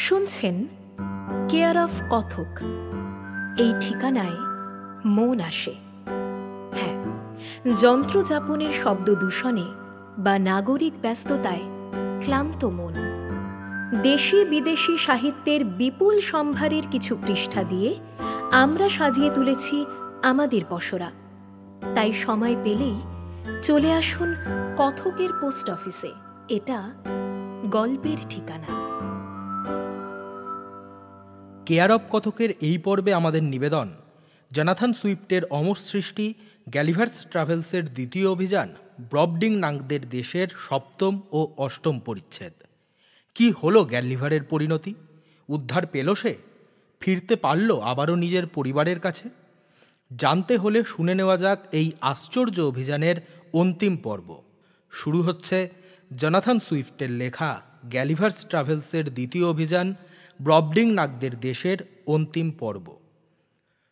শুনছেন care of কথক। এই ঠিকানায় মন আসে। হ্যাঁ, যন্ত্রযাপনের শব্দ দূষণে বা নাগরিক ব্যস্ততায় ক্লান্ত মন। দেশি বিদেশি সাহিত্যের বিপুল সম্ভারের কিছু পৃষ্ঠা দিয়ে আমরা সাজিয়ে তুলেছি আমাদের পসরা। তাই সময় পেলেই চলে আসুন কথকের পোস্ট অফিসে। এটা গল্পের ঠিকানা। কেয়ার অফ কথকের এই পর্বে আমাদের নিবেদন জোনাথন সুইফটের অমর সৃষ্টি গ্যালিভার্স ট্রাভেলসের দ্বিতীয় অভিযান ব্রবডিং নাগদের দেশের সপ্তম ও অষ্টম পরিচ্ছেদ। কি হলো গ্যালিভারের পরিণতি? উদ্ধার পেল সে? ফিরতে পারল আবারও নিজের পরিবারের কাছে? জানতে হলে শুনে নেওয়া যাক এই আশ্চর্য অভিযানের অন্তিম পর্ব। শুরু হচ্ছে জোনাথন সুইফটের লেখা গ্যালিভার্স ট্রাভেলসের দ্বিতীয় অভিযান ব্রবডিং নাগদের দেশের অন্তিম পর্ব।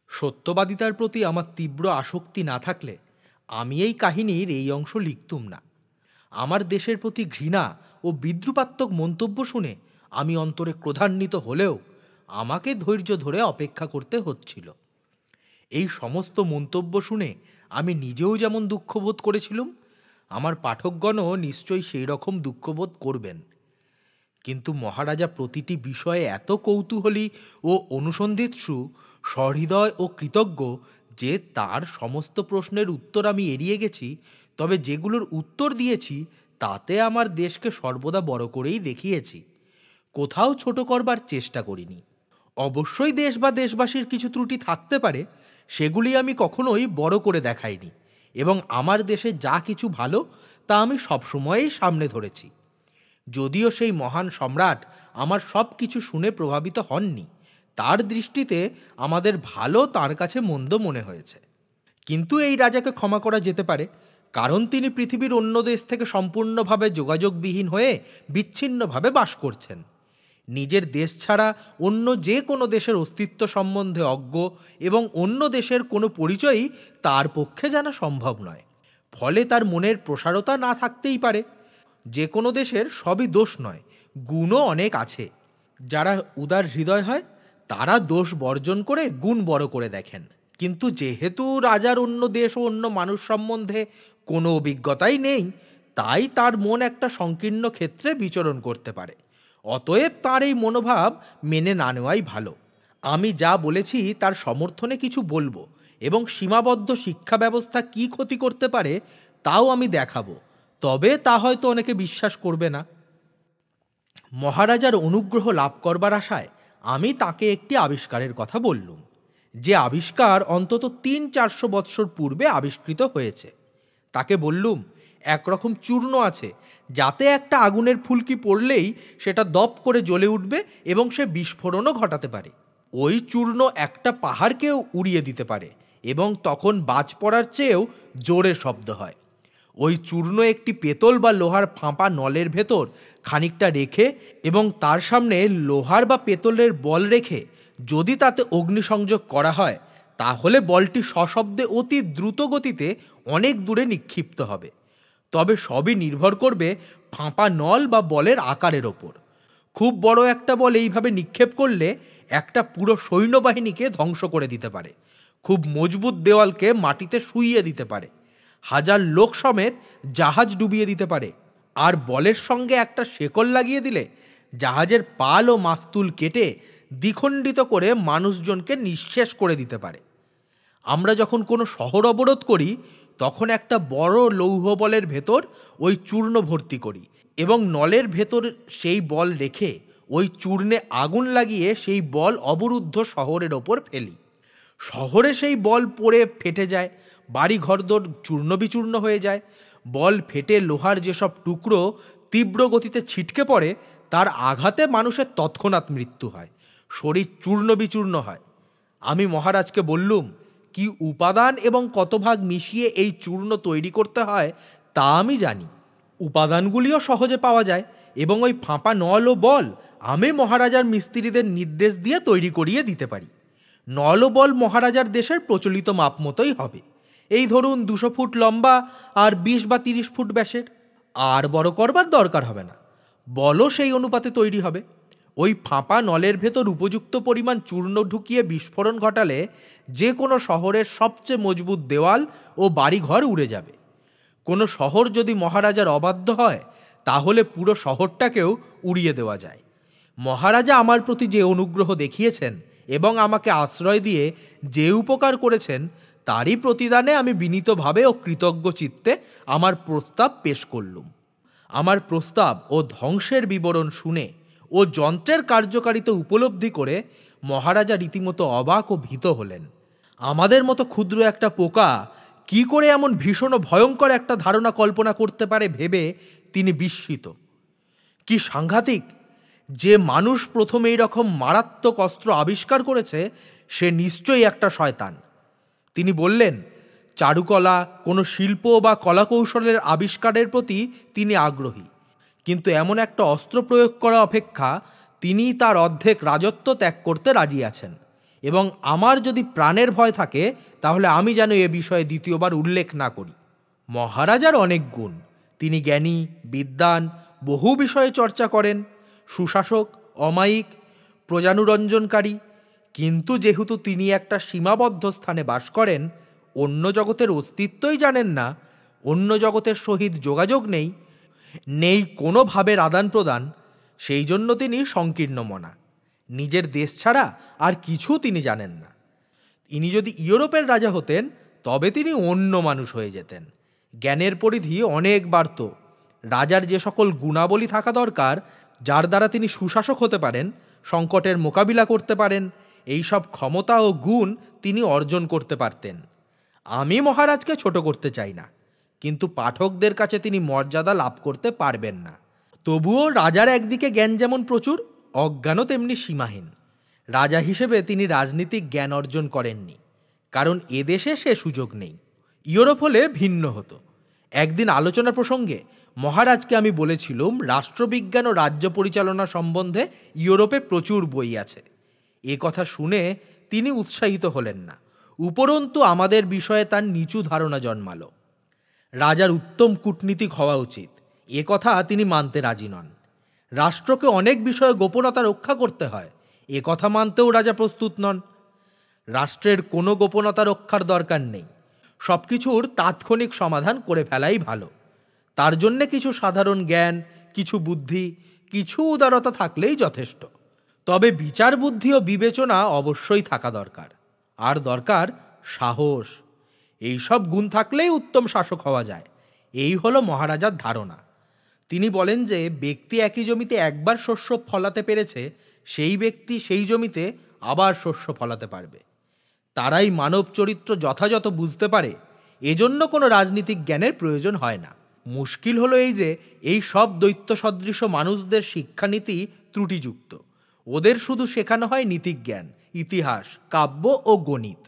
সত্যবাদিতার প্রতি আমার তীব্র আসক্তি না থাকলে আমি এই কাহিনীর এই অংশ লিখতুম না। আমার দেশের প্রতি ঘৃণা ও বিদ্রুপাত্মক মন্তব্য শুনে আমি অন্তরে ক্রোধান্বিত হলেও আমাকে ধৈর্য ধরে অপেক্ষা করতে হচ্ছিল। এই সমস্ত মন্তব্য শুনে আমি নিজেও যেমন দুঃখবোধ করেছিলাম, আমার পাঠকগণও নিশ্চয়ই সেই রকম দুঃখবোধ করবেন। কিন্তু মহারাজা প্রতিটি বিষয়ে এত কৌতূহলী ও অনুসন্ধিৎসু, সহৃদয় ও কৃতজ্ঞ যে তার সমস্ত প্রশ্নের উত্তর আমি এড়িয়ে গেছি, তবে যেগুলোর উত্তর দিয়েছি তাতে আমার দেশকে সর্বদা বড় করেই দেখিয়েছি, কোথাও ছোট করবার চেষ্টা করিনি। অবশ্যই দেশ বা দেশবাসীর কিছু ত্রুটি থাকতে পারে, সেগুলি আমি কখনোই বড় করে দেখাইনি, এবং আমার দেশে যা কিছু ভালো তা আমি সবসময়ই সামনে ধরেছি। যদিও সেই মহান সম্রাট আমার সব কিছু শুনে প্রভাবিত হননি, তার দৃষ্টিতে আমাদের ভালো তার কাছে মন্দ মনে হয়েছে। কিন্তু এই রাজাকে ক্ষমা করা যেতে পারে, কারণ তিনি পৃথিবীর অন্য দেশ থেকে সম্পূর্ণভাবে যোগাযোগবিহীন হয়ে বিচ্ছিন্নভাবে বাস করছেন। নিজের দেশ ছাড়া অন্য যে কোনো দেশের অস্তিত্ব সম্বন্ধে অজ্ঞ এবং অন্য দেশের কোনো পরিচয়ই তার পক্ষে জানা সম্ভব নয়। ফলে তার মনের প্রসারতা না থাকতেই পারে। যে কোনো দেশের সবই দোষ নয়, গুণও অনেক আছে। যারা উদার হৃদয় হয় তারা দোষ বর্জন করে গুণ বড় করে দেখেন। কিন্তু যেহেতু রাজার অন্য দেশ ও অন্য মানুষ সম্বন্ধে কোনো অভিজ্ঞতাই নেই, তাই তার মন একটা সংকীর্ণ ক্ষেত্রে বিচরণ করতে পারে। অতএব তার এই মনোভাব মেনে না নেওয়াই ভালো। আমি যা বলেছি তার সমর্থনে কিছু বলবো, এবং সীমাবদ্ধ শিক্ষা ব্যবস্থা কি ক্ষতি করতে পারে তাও আমি দেখাবো। তবে তা হয়তো অনেকে বিশ্বাস করবে না। মহারাজার অনুগ্রহ লাভ করবার আশায় আমি তাকে একটি আবিষ্কারের কথা বললুম, যে আবিষ্কার অন্তত 300-400 বৎসর পূর্বে আবিষ্কৃত হয়েছে। তাকে বললুম, একরকম চূর্ণ আছে যাতে একটা আগুনের ফুলকি পড়লেই সেটা দপ করে জ্বলে উঠবে এবং সে বিস্ফোরণও ঘটাতে পারে। ওই চূর্ণ একটা পাহাড়কেও উড়িয়ে দিতে পারে, এবং তখন বাজ পড়ার চেয়েও জোরে শব্দ হয়। ওই চূর্ণ একটি পেতল বা লোহার ফাঁপা নলের ভেতর খানিকটা রেখে এবং তার সামনে লোহার বা পেতলের বল রেখে যদি তাতে অগ্নিসংযোগ করা হয়, তাহলে বলটি সশব্দে অতি দ্রুত গতিতে অনেক দূরে নিক্ষিপ্ত হবে। তবে সবই নির্ভর করবে ফাঁপা নল বা বলের আকারের ওপর। খুব বড় একটা বল এইভাবে নিক্ষেপ করলে একটা পুরো সৈন্যবাহিনীকে ধ্বংস করে দিতে পারে, খুব মজবুত দেওয়ালকে মাটিতে শুইয়ে দিতে পারে, 1000 লোক সমেত জাহাজ ডুবিয়ে দিতে পারে, আর বলের সঙ্গে একটা শেকল লাগিয়ে দিলে জাহাজের পাল ও মাস্তুল কেটে দ্বিখণ্ডিত করে মানুষজনকে নিঃশেষ করে দিতে পারে। আমরা যখন কোনো শহর অবরোধ করি তখন একটা বড় লৌহ বলের ভেতর ওই চূর্ণ ভর্তি করি এবং নলের ভেতর সেই বল রেখে ওই চূর্ণে আগুন লাগিয়ে সেই বল অবরুদ্ধ শহরের ওপর ফেলি। শহরে সেই বল পড়ে ফেটে যায়, বাড়ি ঘরদোর চূর্ণ বিচূর্ণ হয়ে যায়। বল ফেটে লোহার যেসব টুকরো তীব্র গতিতে ছিটকে পড়ে, তার আঘাতে মানুষের তৎক্ষণাৎ মৃত্যু হয়, শরীর চূর্ণ বিচূর্ণ হয়। আমি মহারাজকে বললুম, কি উপাদান এবং কত ভাগ মিশিয়ে এই চূর্ণ তৈরি করতে হয় তা আমি জানি। উপাদানগুলিও সহজে পাওয়া যায়, এবং ওই ফাঁপা নল ও বল আমি মহারাজার মিস্ত্রিদের নির্দেশ দিয়ে তৈরি করিয়ে দিতে পারি। নল ও বল মহারাজার দেশের প্রচলিত মাপ মতোই হবে, এই ধরুন 200 ফুট লম্বা আর 20 বা 30 ফুট ব্যাসের। আর বড় করবার দরকার হবে না, বলও সেই অনুপাতে তৈরি হবে। ওই ফাঁপা নলের ভেতর উপযুক্ত পরিমাণ চূর্ণ ঢুকিয়ে বিস্ফোরণ ঘটালে যে কোনো শহরের সবচেয়ে মজবুত দেওয়াল ও বাড়িঘর উড়ে যাবে। কোনো শহর যদি মহারাজার অবাধ্য হয় তাহলে পুরো শহরটাকেও উড়িয়ে দেওয়া যায়। মহারাজা আমার প্রতি যে অনুগ্রহ দেখিয়েছেন এবং আমাকে আশ্রয় দিয়ে যে উপকার করেছেন তারই প্রতিদানে আমি বিনীতভাবে ও কৃতজ্ঞ চিত্তে আমার প্রস্তাব পেশ করলুম। আমার প্রস্তাব ও ধ্বংসের বিবরণ শুনে ও যন্ত্রের কার্যকারিতা উপলব্ধি করে মহারাজা রীতিমতো অবাক ও ভীত হলেন। আমাদের মতো ক্ষুদ্র একটা পোকা কি করে এমন ভীষণ ও ভয়ঙ্কর একটা ধারণা কল্পনা করতে পারে ভেবে তিনি বিস্মিত। কি সাংঘাতিক! যে মানুষ প্রথমে এই রকম মারাত্মক অস্ত্র আবিষ্কার করেছে সে নিশ্চয়ই একটা শয়তান। তিনি বললেন, চারুকলা, কোনো শিল্প বা কলাকৌশলের আবিষ্কারের প্রতি তিনি আগ্রহী, কিন্তু এমন একটা অস্ত্র প্রয়োগ করা অপেক্ষা তিনি তার অর্ধেক রাজত্ব ত্যাগ করতে রাজি আছেন, এবং আমার যদি প্রাণের ভয় থাকে তাহলে আমি যেন এ বিষয়ে দ্বিতীয়বার উল্লেখ না করি। মহারাজার অনেক গুণ। তিনি জ্ঞানী, বিদ্বান, বহু বিষয়ে চর্চা করেন, সুশাসক, অমায়িক, প্রজানুরঞ্জনকারী। কিন্তু যেহেতু তিনি একটা সীমাবদ্ধ স্থানে বাস করেন, অন্য জগতের অস্তিত্বই জানেন না, অন্য জগতের সহিত যোগাযোগ নেই কোনো ভাবের আদান প্রদান, সেই জন্য তিনি সংকীর্ণ মনা। নিজের দেশ ছাড়া আর কিছু তিনি জানেন না। ইনি যদি ইউরোপের রাজা হতেন তবে তিনি অন্য মানুষ হয়ে যেতেন। জ্ঞানের পরিধি অনেক বাড়ত। রাজার যে সকল গুণাবলী থাকা দরকার, যার দ্বারা তিনি সুশাসক হতে পারেন, সংকটের মোকাবিলা করতে পারেন, এই সব ক্ষমতা ও গুণ তিনি অর্জন করতে পারতেন। আমি মহারাজকে ছোট করতে চাই না, কিন্তু পাঠকদের কাছে তিনি মর্যাদা লাভ করতে পারবেন না। তবুও রাজার একদিকে জ্ঞান যেমন প্রচুর, অজ্ঞানও তেমনি সীমাহীন। রাজা হিসেবে তিনি রাজনীতিক জ্ঞান অর্জন করেননি, কারণ এদেশে সে সুযোগ নেই। ইউরোপ হলে ভিন্ন হতো। একদিন আলোচনা প্রসঙ্গে মহারাজকে আমি বলেছিলুম, রাষ্ট্রবিজ্ঞান ও রাজ্য পরিচালনা সম্বন্ধে ইউরোপে প্রচুর বই আছে। এ কথা শুনে তিনি উৎসাহিত হলেন না, উপরন্তু আমাদের বিষয়ে তার নিচু ধারণা জন্মালো। রাজার উত্তম কূটনীতিক হওয়া উচিত, এ কথা তিনি মানতে রাজি নন। রাষ্ট্রকে অনেক বিষয়ে গোপনতা রক্ষা করতে হয়, এ কথা মানতেও রাজা প্রস্তুত নন। রাষ্ট্রের কোনো গোপনতা রক্ষার দরকার নেই, সব কিছুর তাৎক্ষণিক সমাধান করে ফেলাই ভালো। তার জন্যে কিছু সাধারণ জ্ঞান, কিছু বুদ্ধি, কিছু উদারতা থাকলেই যথেষ্ট। তবে বিচার বুদ্ধি ও বিবেচনা অবশ্যই থাকা দরকার, আর দরকার সাহস। এই সব গুণ থাকলেই উত্তম শাসক হওয়া যায়, এই হলো মহারাজার ধারণা। তিনি বলেন যে ব্যক্তি একই জমিতে একবার শস্য ফলাতে পেরেছে, সেই ব্যক্তি সেই জমিতে আবার শস্য ফলাতে পারবে। তারাই মানব চরিত্র যথাযথ বুঝতে পারে, এজন্য কোনো রাজনীতিক জ্ঞানের প্রয়োজন হয় না। মুশকিল হলো এই যে এই সব দৈত্য সদৃশ মানুষদের শিক্ষানীতি ত্রুটিযুক্ত। ওদের শুধু শেখানো হয় নীতিজ্ঞান, ইতিহাস, কাব্য ও গণিত।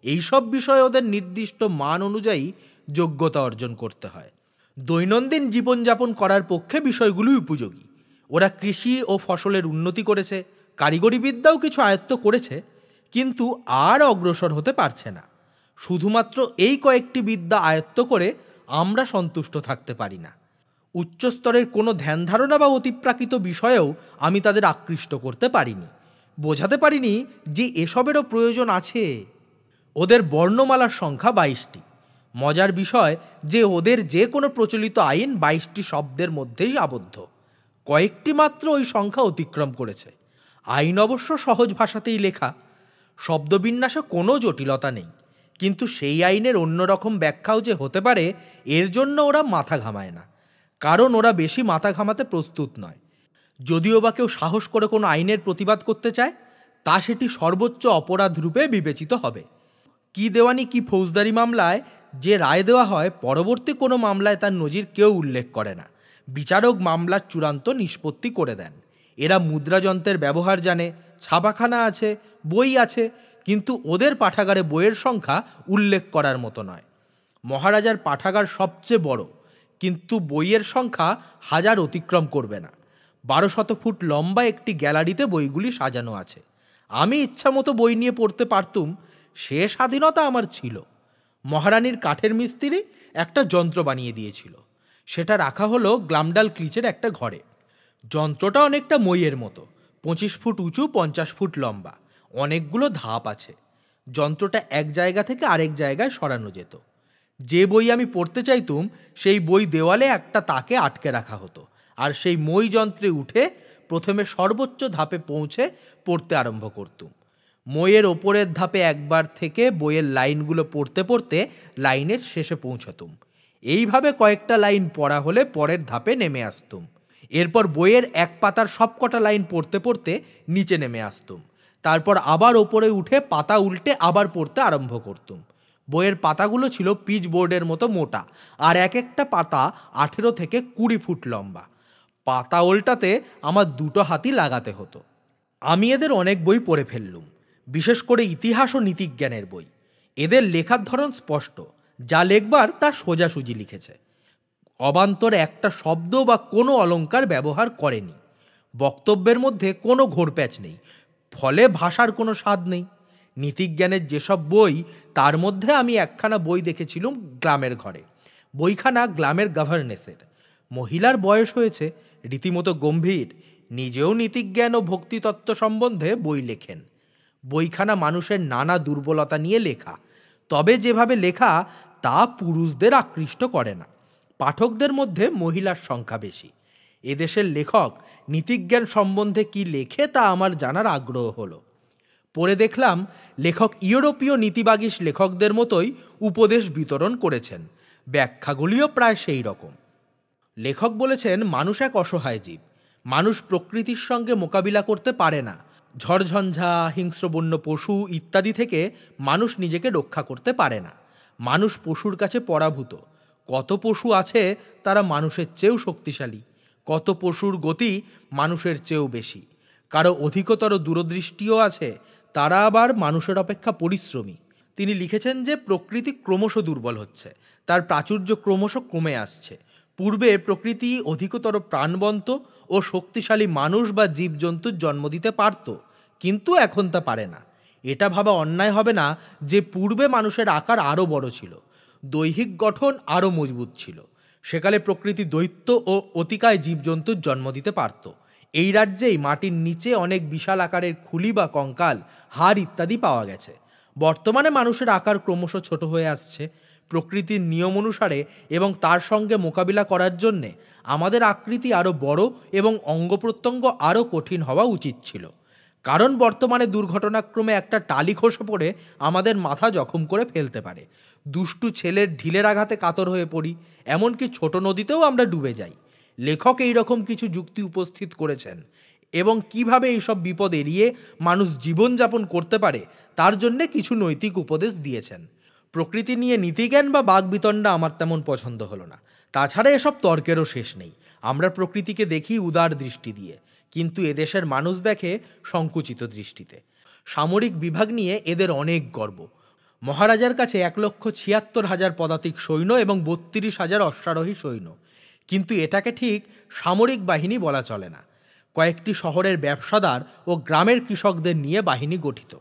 এইসব বিষয়ে ওদের নির্দিষ্ট মান অনুযায়ী যোগ্যতা অর্জন করতে হয়। দৈনন্দিন জীবনযাপন করার পক্ষে বিষয়গুলি উপযোগী। ওরা কৃষি ও ফসলের উন্নতি করেছে, কারিগরি বিদ্যাও কিছু আয়ত্ত করেছে, কিন্তু আর অগ্রসর হতে পারছে না। শুধুমাত্র এই কয়েকটি বিদ্যা আয়ত্ত করে আমরা সন্তুষ্ট থাকতে পারি না। উচ্চস্তরের কোনো ধ্যান ধারণা বা অতিপ্রাকৃত বিষয়েও আমি তাদের আকৃষ্ট করতে পারিনি, বোঝাতে পারিনি যে এসবেরও প্রয়োজন আছে। ওদের বর্ণমালার সংখ্যা 22টি। মজার বিষয় যে ওদের যে কোনো প্রচলিত আইন 22টি শব্দের মধ্যেই আবদ্ধ। কয়েকটি মাত্র ওই সংখ্যা অতিক্রম করেছে। আইন অবশ্য সহজ ভাষাতেই লেখা, শব্দবিন্যাসে কোনো জটিলতা নেই, কিন্তু সেই আইনের অন্যরকম ব্যাখ্যাও যে হতে পারে এর জন্য ওরা মাথা ঘামায় না, কারণ ওরা বেশি মাথা ঘামাতে প্রস্তুত নয়। যদিও বা কেউ সাহস করে কোনো আইনের প্রতিবাদ করতে চায়, তা সেটি সর্বোচ্চ অপরাধ রূপে বিবেচিত হবে। কি দেওয়ানি কি ফৌজদারি মামলায় যে রায় দেওয়া হয়, পরবর্তী কোনো মামলায় তার নজির কেউ উল্লেখ করে না। বিচারক মামলার চূড়ান্ত নিষ্পত্তি করে দেন। এরা মুদ্রাযন্ত্রের ব্যবহার জানে, ছাপাখানা আছে, বই আছে, কিন্তু ওদের পাঠাগারে বইয়ের সংখ্যা উল্লেখ করার মতো নয়। মহারাজার পাঠাগার সবচেয়ে বড়, কিন্তু বইয়ের সংখ্যা 1000 অতিক্রম করবে না। 1200 ফুট লম্বা একটি গ্যালারিতে বইগুলি সাজানো আছে। আমি ইচ্ছামতো বই নিয়ে পড়তে পারতুম, সে স্বাধীনতা আমার ছিল। মহারানীর কাঠের মিস্ত্রি একটা যন্ত্র বানিয়ে দিয়েছিল, সেটা রাখা হলো গ্লামডাল ক্লিচের একটা ঘরে। যন্ত্রটা অনেকটা মইয়ের মতো, 25 ফুট উঁচু, 50 ফুট লম্বা, অনেকগুলো ধাপ আছে। যন্ত্রটা এক জায়গা থেকে আরেক জায়গায় সরানো যেত। যে বই আমি পড়তে চাইতুম সেই বই দেওয়ালে একটা তাকে আটকে রাখা হতো, আর সেই মই যন্ত্রে উঠে প্রথমে সর্বোচ্চ ধাপে পৌঁছে পড়তে আরম্ভ করতুম। মইয়ের ওপরের ধাপে একবার থেকে বইয়ের লাইনগুলো পড়তে পড়তে লাইনের শেষে পৌঁছতুম। এইভাবে কয়েকটা লাইন পড়া হলে পরের ধাপে নেমে আসতুম। এরপর বইয়ের এক পাতার সবকটা লাইন পড়তে পড়তে নিচে নেমে আসতুম। তারপর আবার ওপরে উঠে পাতা উল্টে আবার পড়তে আরম্ভ করতুম। বইয়ের পাতাগুলো ছিল পিচ বোর্ডের মতো মোটা, আর এক একটা পাতা 18 থেকে 20 ফুট লম্বা। পাতা উল্টাতে আমার দুটো হাতই লাগাতে হতো। আমি এদের অনেক বই পড়ে ফেললুম, বিশেষ করে ইতিহাস ও নীতিজ্ঞানের বই। এদের লেখার ধরন স্পষ্ট, যা লেখবার তা সোজাসুজি লিখেছে। অবান্তর একটা শব্দ বা কোনো অলংকার ব্যবহার করেনি। বক্তব্যের মধ্যে কোনো ঘোরপ্যাচ নেই, ফলে ভাষার কোনো স্বাদ নেই। নীতিজ্ঞানের যেসব বই, তার মধ্যে আমি একখানা বই দেখেছিলাম গ্লামের ঘরে। বইখানা গ্লামের গভর্নেসের। মহিলার বয়স হয়েছে, রীতিমতো গম্ভীর, নিজেও নীতিজ্ঞান ও ভক্তিতত্ত্ব সম্বন্ধে বই লেখেন। বইখানা মানুষের নানা দুর্বলতা নিয়ে লেখা, তবে যেভাবে লেখা তা পুরুষদের আকৃষ্ট করে না। পাঠকদের মধ্যে মহিলার সংখ্যা বেশি। এদেশের লেখক নীতিজ্ঞান সম্বন্ধে কি লেখে তা আমার জানার আগ্রহ হলো। পড়ে দেখলাম লেখক ইউরোপীয় নীতিবাগীশ লেখকদের মতোই উপদেশ বিতরণ করেছেন। ব্যাখ্যাগুলিও প্রায় সেই রকম। লেখক বলেছেন, মানুষ এক অসহায় জীব। মানুষ প্রকৃতির সঙ্গে মোকাবিলা করতে পারে না। ঝড়ঝঞ্ঝা, হিংস্র বন্য পশু ইত্যাদি থেকে মানুষ নিজেকে রক্ষা করতে পারে না। মানুষ পশুর কাছে পরাভূত। কত পশু আছে তারা মানুষের চেয়েও শক্তিশালী, কত পশুর গতি মানুষের চেয়েও বেশি। কারো অধিকতর দূরদৃষ্টিও আছে, তারা আবার মানুষের অপেক্ষা পরিশ্রমী। তিনি লিখেছেন যে প্রকৃতি ক্রমশ দুর্বল হচ্ছে, তার প্রাচুর্য ক্রমশ কমে আসছে। পূর্বে প্রকৃতি অধিকতর প্রাণবন্ত ও শক্তিশালী মানুষ বা জীবজন্তুর জন্ম দিতে পারত, কিন্তু এখন তা পারে না। এটা ভাবা অন্যায় হবে না যে পূর্বে মানুষের আকার আরও বড় ছিল, দৈহিক গঠন আরও মজবুত ছিল। সেকালে প্রকৃতি দৈত্য ও অতিকায় জীবজন্তুর জন্ম দিতে পারত। এই রাজ্যেই মাটির নিচে অনেক বিশাল আকারের খুলি বা কঙ্কাল, হাড় ইত্যাদি পাওয়া গেছে। বর্তমানে মানুষের আকার ক্রমশ ছোট হয়ে আসছে। প্রকৃতির নিয়ম অনুসারে এবং তার সঙ্গে মোকাবিলা করার জন্যে আমাদের আকৃতি আরও বড় এবং অঙ্গ প্রত্যঙ্গ আরও কঠিন হওয়া উচিত ছিল। কারণ বর্তমানে দুর্ঘটনাক্রমে একটা টালি খসে পড়ে আমাদের মাথা জখম করে ফেলতে পারে। দুষ্টু ছেলের ঢিলের আঘাতে কাতর হয়ে পড়ি, এমনকি ছোট নদীতেও আমরা ডুবে যাই। লেখক এই রকম কিছু যুক্তি উপস্থিত করেছেন এবং কিভাবে এইসব বিপদ এড়িয়ে মানুষ জীবনযাপন করতে পারে তার জন্যে কিছু নৈতিক উপদেশ দিয়েছেন। প্রকৃতি নিয়ে নীতিজ্ঞান বা বাগবিতণ্ডা আমার তেমন পছন্দ হলো না। তাছাড়া এসব তর্কেরও শেষ নেই। আমরা প্রকৃতিকে দেখি উদার দৃষ্টি দিয়ে, কিন্তু এদেশের মানুষ দেখে সংকুচিত দৃষ্টিতে। সামরিক বিভাগ নিয়ে এদের অনেক গর্ব। মহারাজার কাছে 1,76,000 পদাতিক সৈন্য এবং 32,000 অশ্বারোহী সৈন্য, কিন্তু এটাকে ঠিক সামরিক বাহিনী বলা চলে না। কয়েকটি শহরের ব্যবসাদার ও গ্রামের কৃষকদের নিয়ে বাহিনী গঠিত।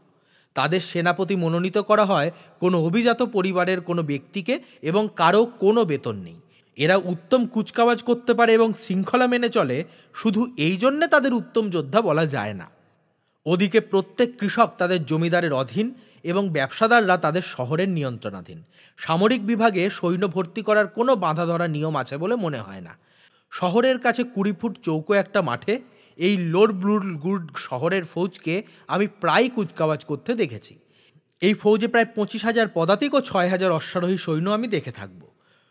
তাদের সেনাপতি মনোনীত করা হয় কোনো অভিজাত পরিবারের কোনো ব্যক্তিকে এবং কারো কোনো বেতন নেই। এরা উত্তম কুচকাওয়াজ করতে পারে এবং শৃঙ্খলা মেনে চলে, শুধু এই জন্যে তাদের উত্তম যোদ্ধা বলা যায় না। ওদিকে প্রত্যেক কৃষক তাদের জমিদারের অধীন এবং ব্যবসাদাররা তাদের শহরের নিয়ন্ত্রণাধীন। সামরিক বিভাগে সৈন্য ভর্তি করার কোনো বাঁধা ধরা নিয়ম আছে বলে মনে হয় না। শহরের কাছে 20 ফুট চৌকো একটা মাঠে এই লোরব্রুলগুড শহরের ফৌজকে আমি প্রায় কুচকাওয়াজ করতে দেখেছি। এই ফৌজে প্রায় 25,000 পদাতিক ও 6,000 অশ্বারোহী সৈন্য আমি দেখে থাকব।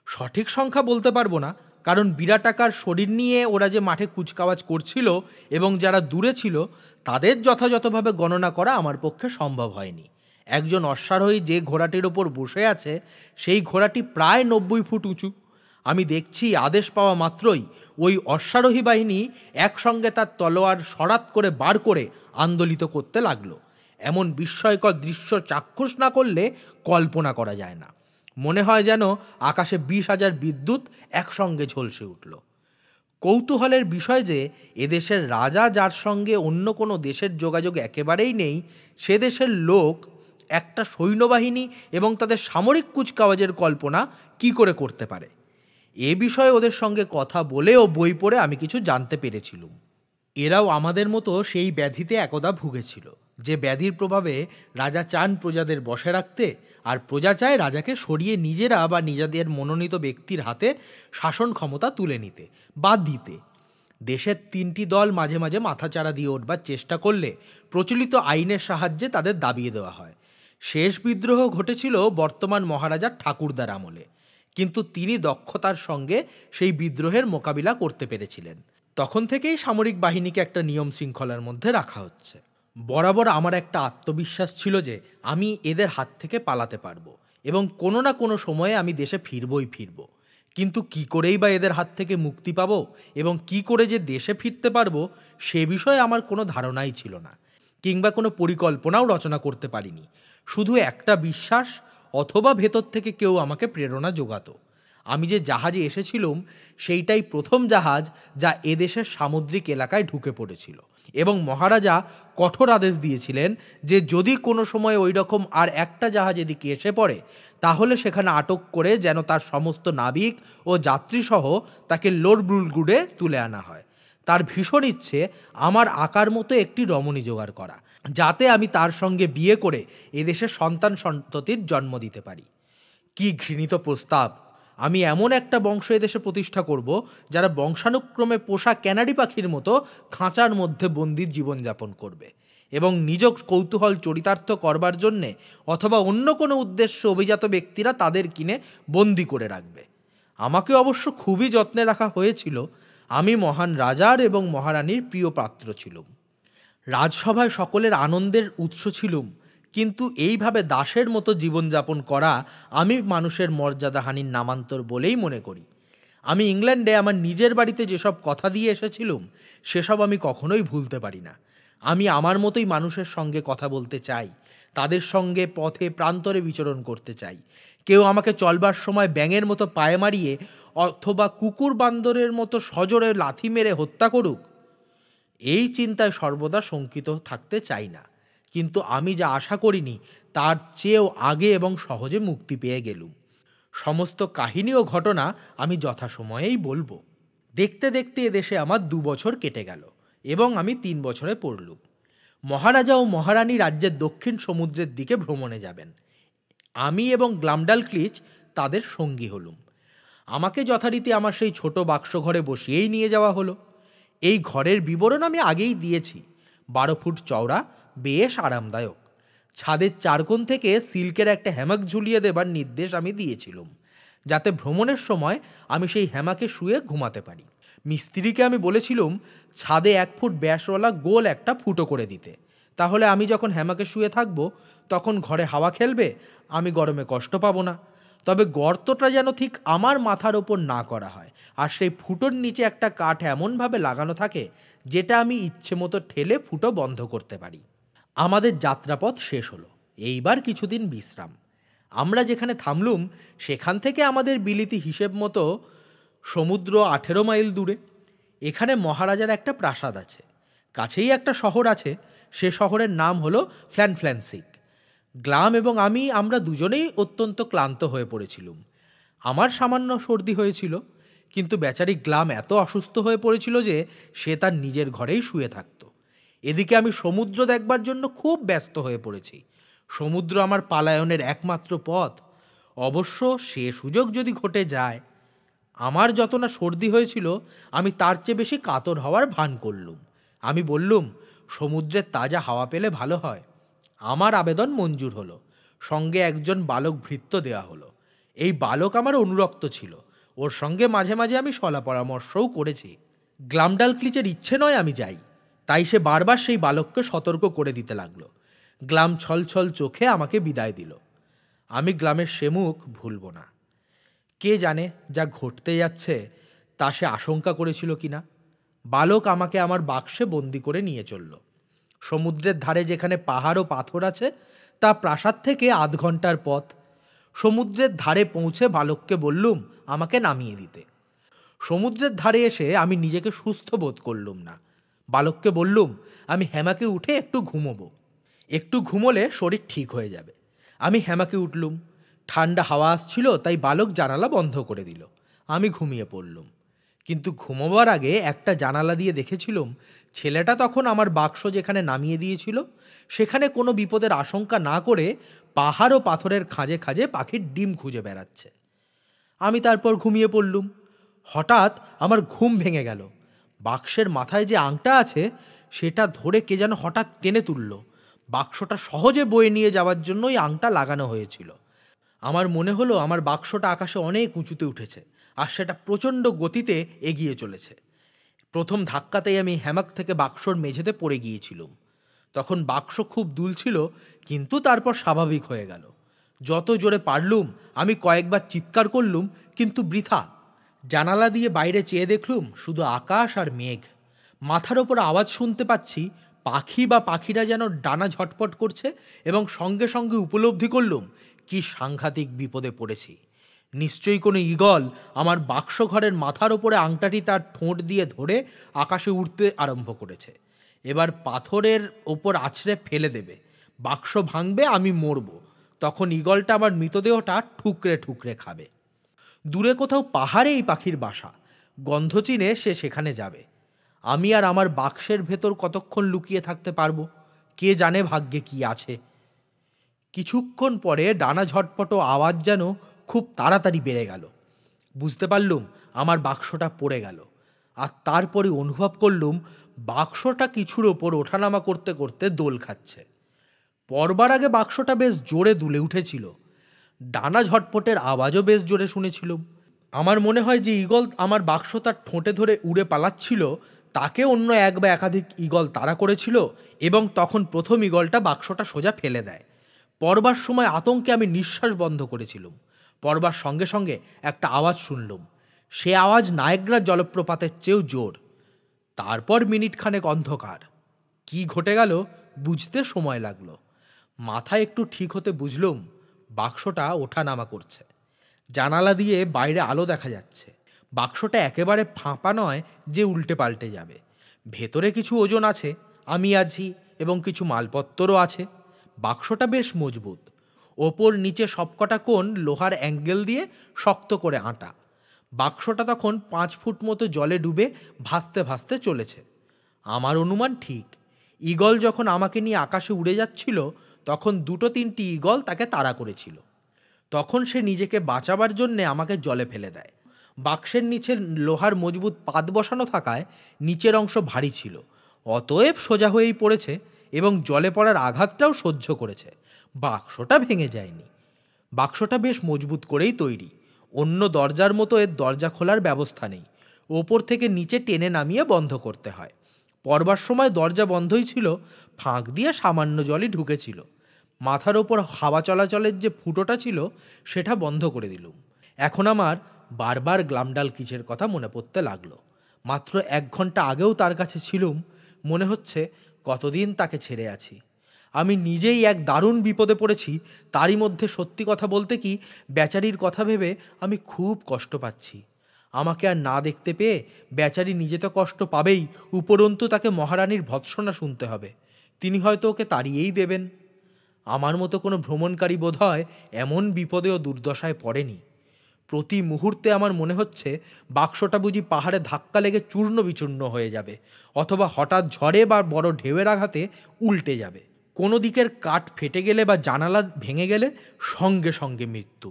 সঠিক সংখ্যা বলতে পারবো না, কারণ বিরাট আকার শরীর নিয়ে ওরা যে মাঠে কুচকাওয়াজ করছিল এবং যারা দূরে ছিল তাদের যথাযথভাবে গণনা করা আমার পক্ষে সম্ভব হয়নি। একজন অশ্বারোহী যে ঘোড়াটির ওপর বসে আছে সেই ঘোড়াটি প্রায় 90 ফুট উঁচু। আমি দেখছি আদেশ পাওয়া মাত্রই ওই অশ্বারোহী বাহিনী একসঙ্গে তার তলোয়ার সরাত করে বার করে আন্দোলিত করতে লাগলো। এমন বিস্ময়কর দৃশ্য চাক্ষুষ না করলে কল্পনা করা যায় না। মনে হয় যেন আকাশে 20,000 বিদ্যুৎ একসঙ্গে ঝলসে উঠল। কৌতূহলের বিষয় যে এদেশের রাজা, যার সঙ্গে অন্য কোনো দেশের যোগাযোগ একেবারেই নেই, সে দেশের লোক একটা সৈন্যবাহিনী এবং তাদের সামরিক কুচকাওয়াজের কল্পনা কি করে করতে পারে। এ বিষয়ে ওদের সঙ্গে কথা বলে ও বই পড়ে আমি কিছু জানতে পেরেছিলাম। এরাও আমাদের মতো সেই ব্যাধিতে একদা ভুগেছিল, যে ব্যাধির প্রভাবে রাজা চান প্রজাদের বশে রাখতে, আর প্রজা চায় রাজাকে সরিয়ে নিজেরা বা নিজেদের মনোনীত ব্যক্তির হাতে শাসন ক্ষমতা তুলে নিতে বা দিতে। দেশের 3টি দল মাঝে মাঝে মাথাচাড়া দিয়ে উঠবার চেষ্টা করলে প্রচলিত আইনের সাহায্যে তাদের দাবিয়ে দেওয়া হয়। শেষ বিদ্রোহ ঘটেছিল বর্তমান মহারাজার ঠাকুরদার আমলে, কিন্তু তিনি দক্ষতার সঙ্গে সেই বিদ্রোহের মোকাবিলা করতে পেরেছিলেন। তখন থেকেই সামরিক বাহিনীকে একটা নিয়ম শৃঙ্খলার মধ্যে রাখা হচ্ছে। বরাবর আমার একটা আত্মবিশ্বাস ছিল যে আমি এদের হাত থেকে পালাতে পারবো এবং কোনো না কোনো সময়ে আমি দেশে ফিরবই ফিরব। কিন্তু কি করেই বা এদের হাত থেকে মুক্তি পাবো এবং কি করে যে দেশে ফিরতে পারবো সে বিষয়ে আমার কোনো ধারণাই ছিল না, কিংবা কোনো পরিকল্পনাও রচনা করতে পারিনি। শুধু একটা বিশ্বাস, অথবা ভেতর থেকে কেউ আমাকে প্রেরণা যোগাতো। আমি যে জাহাজে এসেছিলাম সেইটাই প্রথম জাহাজ যা এদেশের সামুদ্রিক এলাকায় ঢুকে পড়েছিল, এবং মহারাজা কঠোর আদেশ দিয়েছিলেন যে যদি কোনো সময় ওই রকম আর একটা জাহাজ এদিকে এসে পড়ে তাহলে সেখানে আটক করে যেন তার সমস্ত নাবিক ও যাত্রীসহ তাকে লোরব্রুলগুডে তুলে আনা হয়। তার ভীষণ ইচ্ছে আমার আকার মতো একটি রমণী জোগাড় করা, যাতে আমি তার সঙ্গে বিয়ে করে এদেশের সন্তান সন্ততির জন্ম দিতে পারি। কি ঘৃণিত প্রস্তাব! আমি এমন একটা বংশ এদেশে প্রতিষ্ঠা করব যারা বংশানুক্রমে পোষা ক্যানারি পাখির মতো খাঁচার মধ্যে বন্দির জীবনযাপন করবে এবং নিজ কৌতূহল চরিতার্থ করবার জন্যে অথবা অন্য কোনো উদ্দেশ্যে অভিজাত ব্যক্তিরা তাদের কিনে বন্দি করে রাখবে। আমাকে অবশ্য খুবই যত্নে রাখা হয়েছিল। আমি মহান রাজার এবং মহারানীর প্রিয় পাত্র ছিলাম। রাজসভায় সকলের আনন্দের উৎস ছিলুম, কিন্তু এইভাবে দাসের মতো জীবনযাপন করা আমি মানুষের মর্যাদাহানির নামান্তর বলেই মনে করি। আমি ইংল্যান্ডে আমার নিজের বাড়িতে যেসব কথা দিয়ে এসেছিলুম সেসব আমি কখনোই ভুলতে পারি না। আমি আমার মতোই মানুষের সঙ্গে কথা বলতে চাই, তাদের সঙ্গে পথে প্রান্তরে বিচরণ করতে চাই। কেউ আমাকে চলবার সময় ব্যাঙের মতো পায়ে মারিয়ে অথবা কুকুর বান্দরের মতো সজোরে লাথি মেরে হত্যা করুক, এই চিন্তায় সর্বদা শঙ্কিত থাকতে চাই না। কিন্তু আমি যা আশা করিনি তার চেয়েও আগে এবং সহজে মুক্তি পেয়ে গেলুম। সমস্ত কাহিনী ও ঘটনা আমি যথাসময়েই বলবো। দেখতে দেখতে এদেশে আমার 2 বছর কেটে গেল এবং আমি 3 বছরে পড়লুম। মহারাজা ও মহারানী রাজ্যের দক্ষিণ সমুদ্রের দিকে ভ্রমণে যাবেন। আমি এবং গ্লামডালক্লিচ তাদের সঙ্গী হলুম। আমাকে যথারীতি আমার সেই ছোট বাক্স ঘরে বসিয়েই নিয়ে যাওয়া হলো। এই ঘরের বিবরণ আমি আগেই দিয়েছি। 12 ফুট চওড়া, বেশ আরামদায়ক। ছাদের 4 কোণ থেকে সিল্কের একটা হ্যামাক ঝুলিয়ে দেবার নির্দেশ আমি দিয়েছিলাম, যাতে ভ্রমণের সময় আমি সেই হ্যামাকে শুয়ে ঘুমাতে পারি। মিস্ত্রিকে আমি বলেছিলাম ছাদে 1 ফুট ব্যাসওয়ালা গোল একটা ফুটো করে দিতে, তাহলে আমি যখন হ্যামাকে শুয়ে থাকবো তখন ঘরে হাওয়া খেলবে, আমি গরমে কষ্ট পাবো না। তবে গর্তটা যেন ঠিক আমার মাথার ওপর না করা হয়, আর সেই ফুটোর নিচে একটা কাঠ এমনভাবে লাগানো থাকে যেটা আমি ইচ্ছে মতো ঠেলে ফুটো বন্ধ করতে পারি। আমাদের যাত্রাপথ শেষ হলো। এইবার কিছুদিন বিশ্রাম। আমরা যেখানে থামলুম সেখান থেকে আমাদের বিলিতি হিসেব মতো সমুদ্র 18 মাইল দূরে। এখানে মহারাজার একটা প্রাসাদ আছে, কাছেই একটা শহর আছে। সে শহরের নাম হলো ফ্ল্যানফ্ল্যান্সিক। গ্লাম এবং আমরা দুজনেই অত্যন্ত ক্লান্ত হয়ে পড়েছিলুম। আমার সামান্য সর্দি হয়েছিল, কিন্তু বেচারি গ্লাম এত অসুস্থ হয়ে পড়েছিল যে সে তার নিজের ঘরেই শুয়ে থাকত। এদিকে আমি সমুদ্র দেখবার জন্য খুব ব্যস্ত হয়ে পড়েছি। সমুদ্র আমার পালায়নের একমাত্র পথ। অবশ্য সে সুযোগ যদি ঘটে যায়। আমার যত না সর্দি হয়েছিল আমি তার চেয়ে বেশি কাতর হওয়ার ভান করলুম। আমি বললুম, সমুদ্রের তাজা হাওয়া পেলে ভালো হয়। আমার আবেদন মঞ্জুর হলো। সঙ্গে একজন বালক ভৃত্য দেওয়া হলো। এই বালক আমার অনুরক্ত ছিল। ওর সঙ্গে মাঝে মাঝে আমি সলা পরামর্শও করেছি। গ্লামডালক্লিচের ইচ্ছে নয় আমি যাই, তাই সে বারবার সেই বালককে সতর্ক করে দিতে লাগলো। গ্লাম ছলছল চোখে আমাকে বিদায় দিল। আমি গ্লামের সে মুখ ভুলব না। কে জানে যা ঘটতে যাচ্ছে তা সে আশঙ্কা করেছিল কিনা। বালক আমাকে আমার বাক্সে বন্দি করে নিয়ে চলল। সমুদ্রের ধারে যেখানে পাহাড় ও পাথর আছে তা প্রাসাদ থেকে 8 ঘন্টার পথ। সমুদ্রের ধারে পৌঁছে বালককে বললুম আমাকে নামিয়ে দিতে। সমুদ্রের ধারে এসে আমি নিজেকে সুস্থ বোধ করলুম না। বালককে বললুম আমি হ্যামাকে উঠে একটু ঘুমোবো, একটু ঘুমোলে শরীর ঠিক হয়ে যাবে। আমি হ্যামাকে উঠলুম। ঠান্ডা হাওয়া আসছিল, তাই বালক জানালা বন্ধ করে দিল। আমি ঘুমিয়ে পড়লুম। কিন্তু ঘুমোবার আগে একটা জানালা দিয়ে দেখেছিলাম ছেলেটা তখন আমার বাক্স যেখানে নামিয়ে দিয়েছিল সেখানে কোনো বিপদের আশঙ্কা না করে পাহাড় ও পাথরের খাঁজে খাঁজে পাখির ডিম খুঁজে বেড়াচ্ছে। আমি তারপর ঘুমিয়ে পড়লুম। হঠাৎ আমার ঘুম ভেঙে গেল। বাক্সের মাথায় যে আংটা আছে সেটা ধরে কে যেন হঠাৎ টেনে তুলল। বাক্সটা সহজে বয়ে নিয়ে যাওয়ার জন্যই আংটা লাগানো হয়েছিল। আমার মনে হলো আমার বাক্সটা আকাশে অনেক উঁচুতে উঠেছে আর সেটা প্রচণ্ড গতিতে এগিয়ে চলেছে। প্রথম ধাক্কাতেই আমি হ্যামাক থেকে বাক্সর মেঝেতে পড়ে গিয়েছিলাম। তখন বাক্স খুব দুলছিল, কিন্তু তারপর স্বাভাবিক হয়ে গেল। যত জোরে পারলুম আমি কয়েকবার চিৎকার করলুম, কিন্তু বৃথা। জানালা দিয়ে বাইরে চেয়ে দেখলুম শুধু আকাশ আর মেঘ। মাথার ওপর আওয়াজ শুনতে পাচ্ছি, পাখি বা পাখিরা যেন ডানা ঝটপট করছে, এবং সঙ্গে সঙ্গে উপলব্ধি করলুম কি সাংঘাতিক বিপদে পড়েছি। নিশ্চয়ই কোনো ঈগল আমার বাক্স ঘরের মাথার ওপরে আংটাটি তার ঠোঁট দিয়ে ধরে আকাশে উড়তে আরম্ভ করেছে। এবার পাথরের ওপর আছড়ে ফেলে দেবে, বাক্স ভাঙবে, আমি মরব। তখন ঈগলটা আমার মৃতদেহটা ঠুকরে ঠুকরে খাবে। দূরে কোথাও পাহাড়ে এই পাখির বাসা, গন্ধ চিনে সে সেখানে যাবে। আমি আর আমার বাক্সের ভেতর কতক্ষণ লুকিয়ে থাকতে পারবো, কে জানে ভাগ্যে কি আছে। কিছুক্ষণ পরে ডানা ঝটপট আওয়াজ যেন খুব তাড়াতাড়ি বেড়ে গেল। বুঝতে পারলুম আমার বাক্সটা পড়ে গেল, আর তারপরে অনুভব করলুম বাক্সটা কিছুর ওপর ওঠানামা করতে করতে দোল খাচ্ছে। পড়বার আগে বাক্সটা বেশ জোরে দুলে উঠেছিল, ডানা ঝটপটের আওয়াজও বেশ জোরে শুনেছিলুম। আমার মনে হয় যে ঈগল আমার বাক্স তার ঠোঁটে ধরে উড়ে পালাচ্ছিল তাকে অন্য এক বা একাধিক ঈগল তাড়া করেছিল, এবং তখন প্রথম ঈগলটা বাক্সটা সোজা ফেলে দেয়। পড়বার সময় আতঙ্কে আমি নিঃশ্বাস বন্ধ করেছিলুম। পড়বার সঙ্গে সঙ্গে একটা আওয়াজ শুনলুম, সে আওয়াজ নায়াগ্রা জলপ্রপাতের চেয়েও জোর। তারপর মিনিটখানেক অন্ধকার। কি ঘটে গেল বুঝতে সময় লাগলো। মাথায় একটু ঠিক হতে বুঝলুম বাক্সটা ওঠানামা করছে। জানালা দিয়ে বাইরে আলো দেখা যাচ্ছে। বাক্সটা একেবারে ফাঁপা নয় যে উল্টে পাল্টে যাবে। ভেতরে কিছু ওজন আছে, আমি আছি, এবং কিছু মালপত্রও আছে। বাক্সটা বেশ মজবুত। ওপর নিচে সবকটা কোণ লোহার অ্যাঙ্গেল দিয়ে শক্ত করে আঁটা। বাক্সটা তখন 5 ফুট মতো জলে ডুবে ভাসতে ভাসতে চলেছে। আমার অনুমান ঠিক। ঈগল যখন আমাকে নিয়ে আকাশে উড়ে যাচ্ছিল তখন 2-3টি ঈগল তাকে তাড়া করেছিল। তখন সে নিজেকে বাঁচাবার জন্যে আমাকে জলে ফেলে দেয়। বাক্সের নিচে লোহার মজবুত পাত বসানো থাকায় নিচের অংশ ভারী ছিল, অতএব সোজা হয়েই পড়েছে এবং জলে পড়ার আঘাতটাও সহ্য করেছে। বাক্সটা ভেঙে যায়নি। বাক্সটা বেশ মজবুত করেই তৈরি। অন্য দরজার মতো এর দরজা খোলার ব্যবস্থা নেই, ওপর থেকে নিচে টেনে নামিয়ে বন্ধ করতে হয়। পড়বার সময় দরজা বন্ধই ছিল, ফাঁক দিয়ে সামান্য জলই ঢুকেছিল। মাথার ওপর হাওয়া চলাচলের যে ফুটোটা ছিল সেটা বন্ধ করে দিলুম। এখন আমার বারবার গ্লামডাল কিচের কথা মনে পড়তে লাগলো। মাত্র 1 ঘন্টা আগেও তার কাছে ছিলুম। মনে হচ্ছে কতদিন তাকে ছেড়ে আছি। আমি নিজেই এক দারুণ বিপদে পড়েছি। তারই মধ্যে সত্যি কথা বলতে কি, বেচারির কথা ভেবে আমি খুব কষ্ট পাচ্ছি। আমাকে আর না দেখতে পেয়ে বেচারি নিজে তো কষ্ট পাবেই, উপরন্তু তাকে মহারানীর ভৎসনা শুনতে হবে। তিনি হয়তো ওকে তাড়িয়েই দেবেন। আমার মতো কোনো ভ্রমণকারী বোধহয় এমন বিপদে ও দুর্দশায় পড়েনি। প্রতি মুহূর্তে আমার মনে হচ্ছে বাক্সটা বুঝি পাহাড়ে ধাক্কা লেগে চূর্ণ বিচূর্ণ হয়ে যাবে, অথবা হঠাৎ ঝড়ে বা বড় ঢেউয়ের আঘাতে উল্টে যাবে। কোনো দিকের কাঠ ফেটে গেলে বা জানালা ভেঙে গেলে সঙ্গে সঙ্গে মৃত্যু।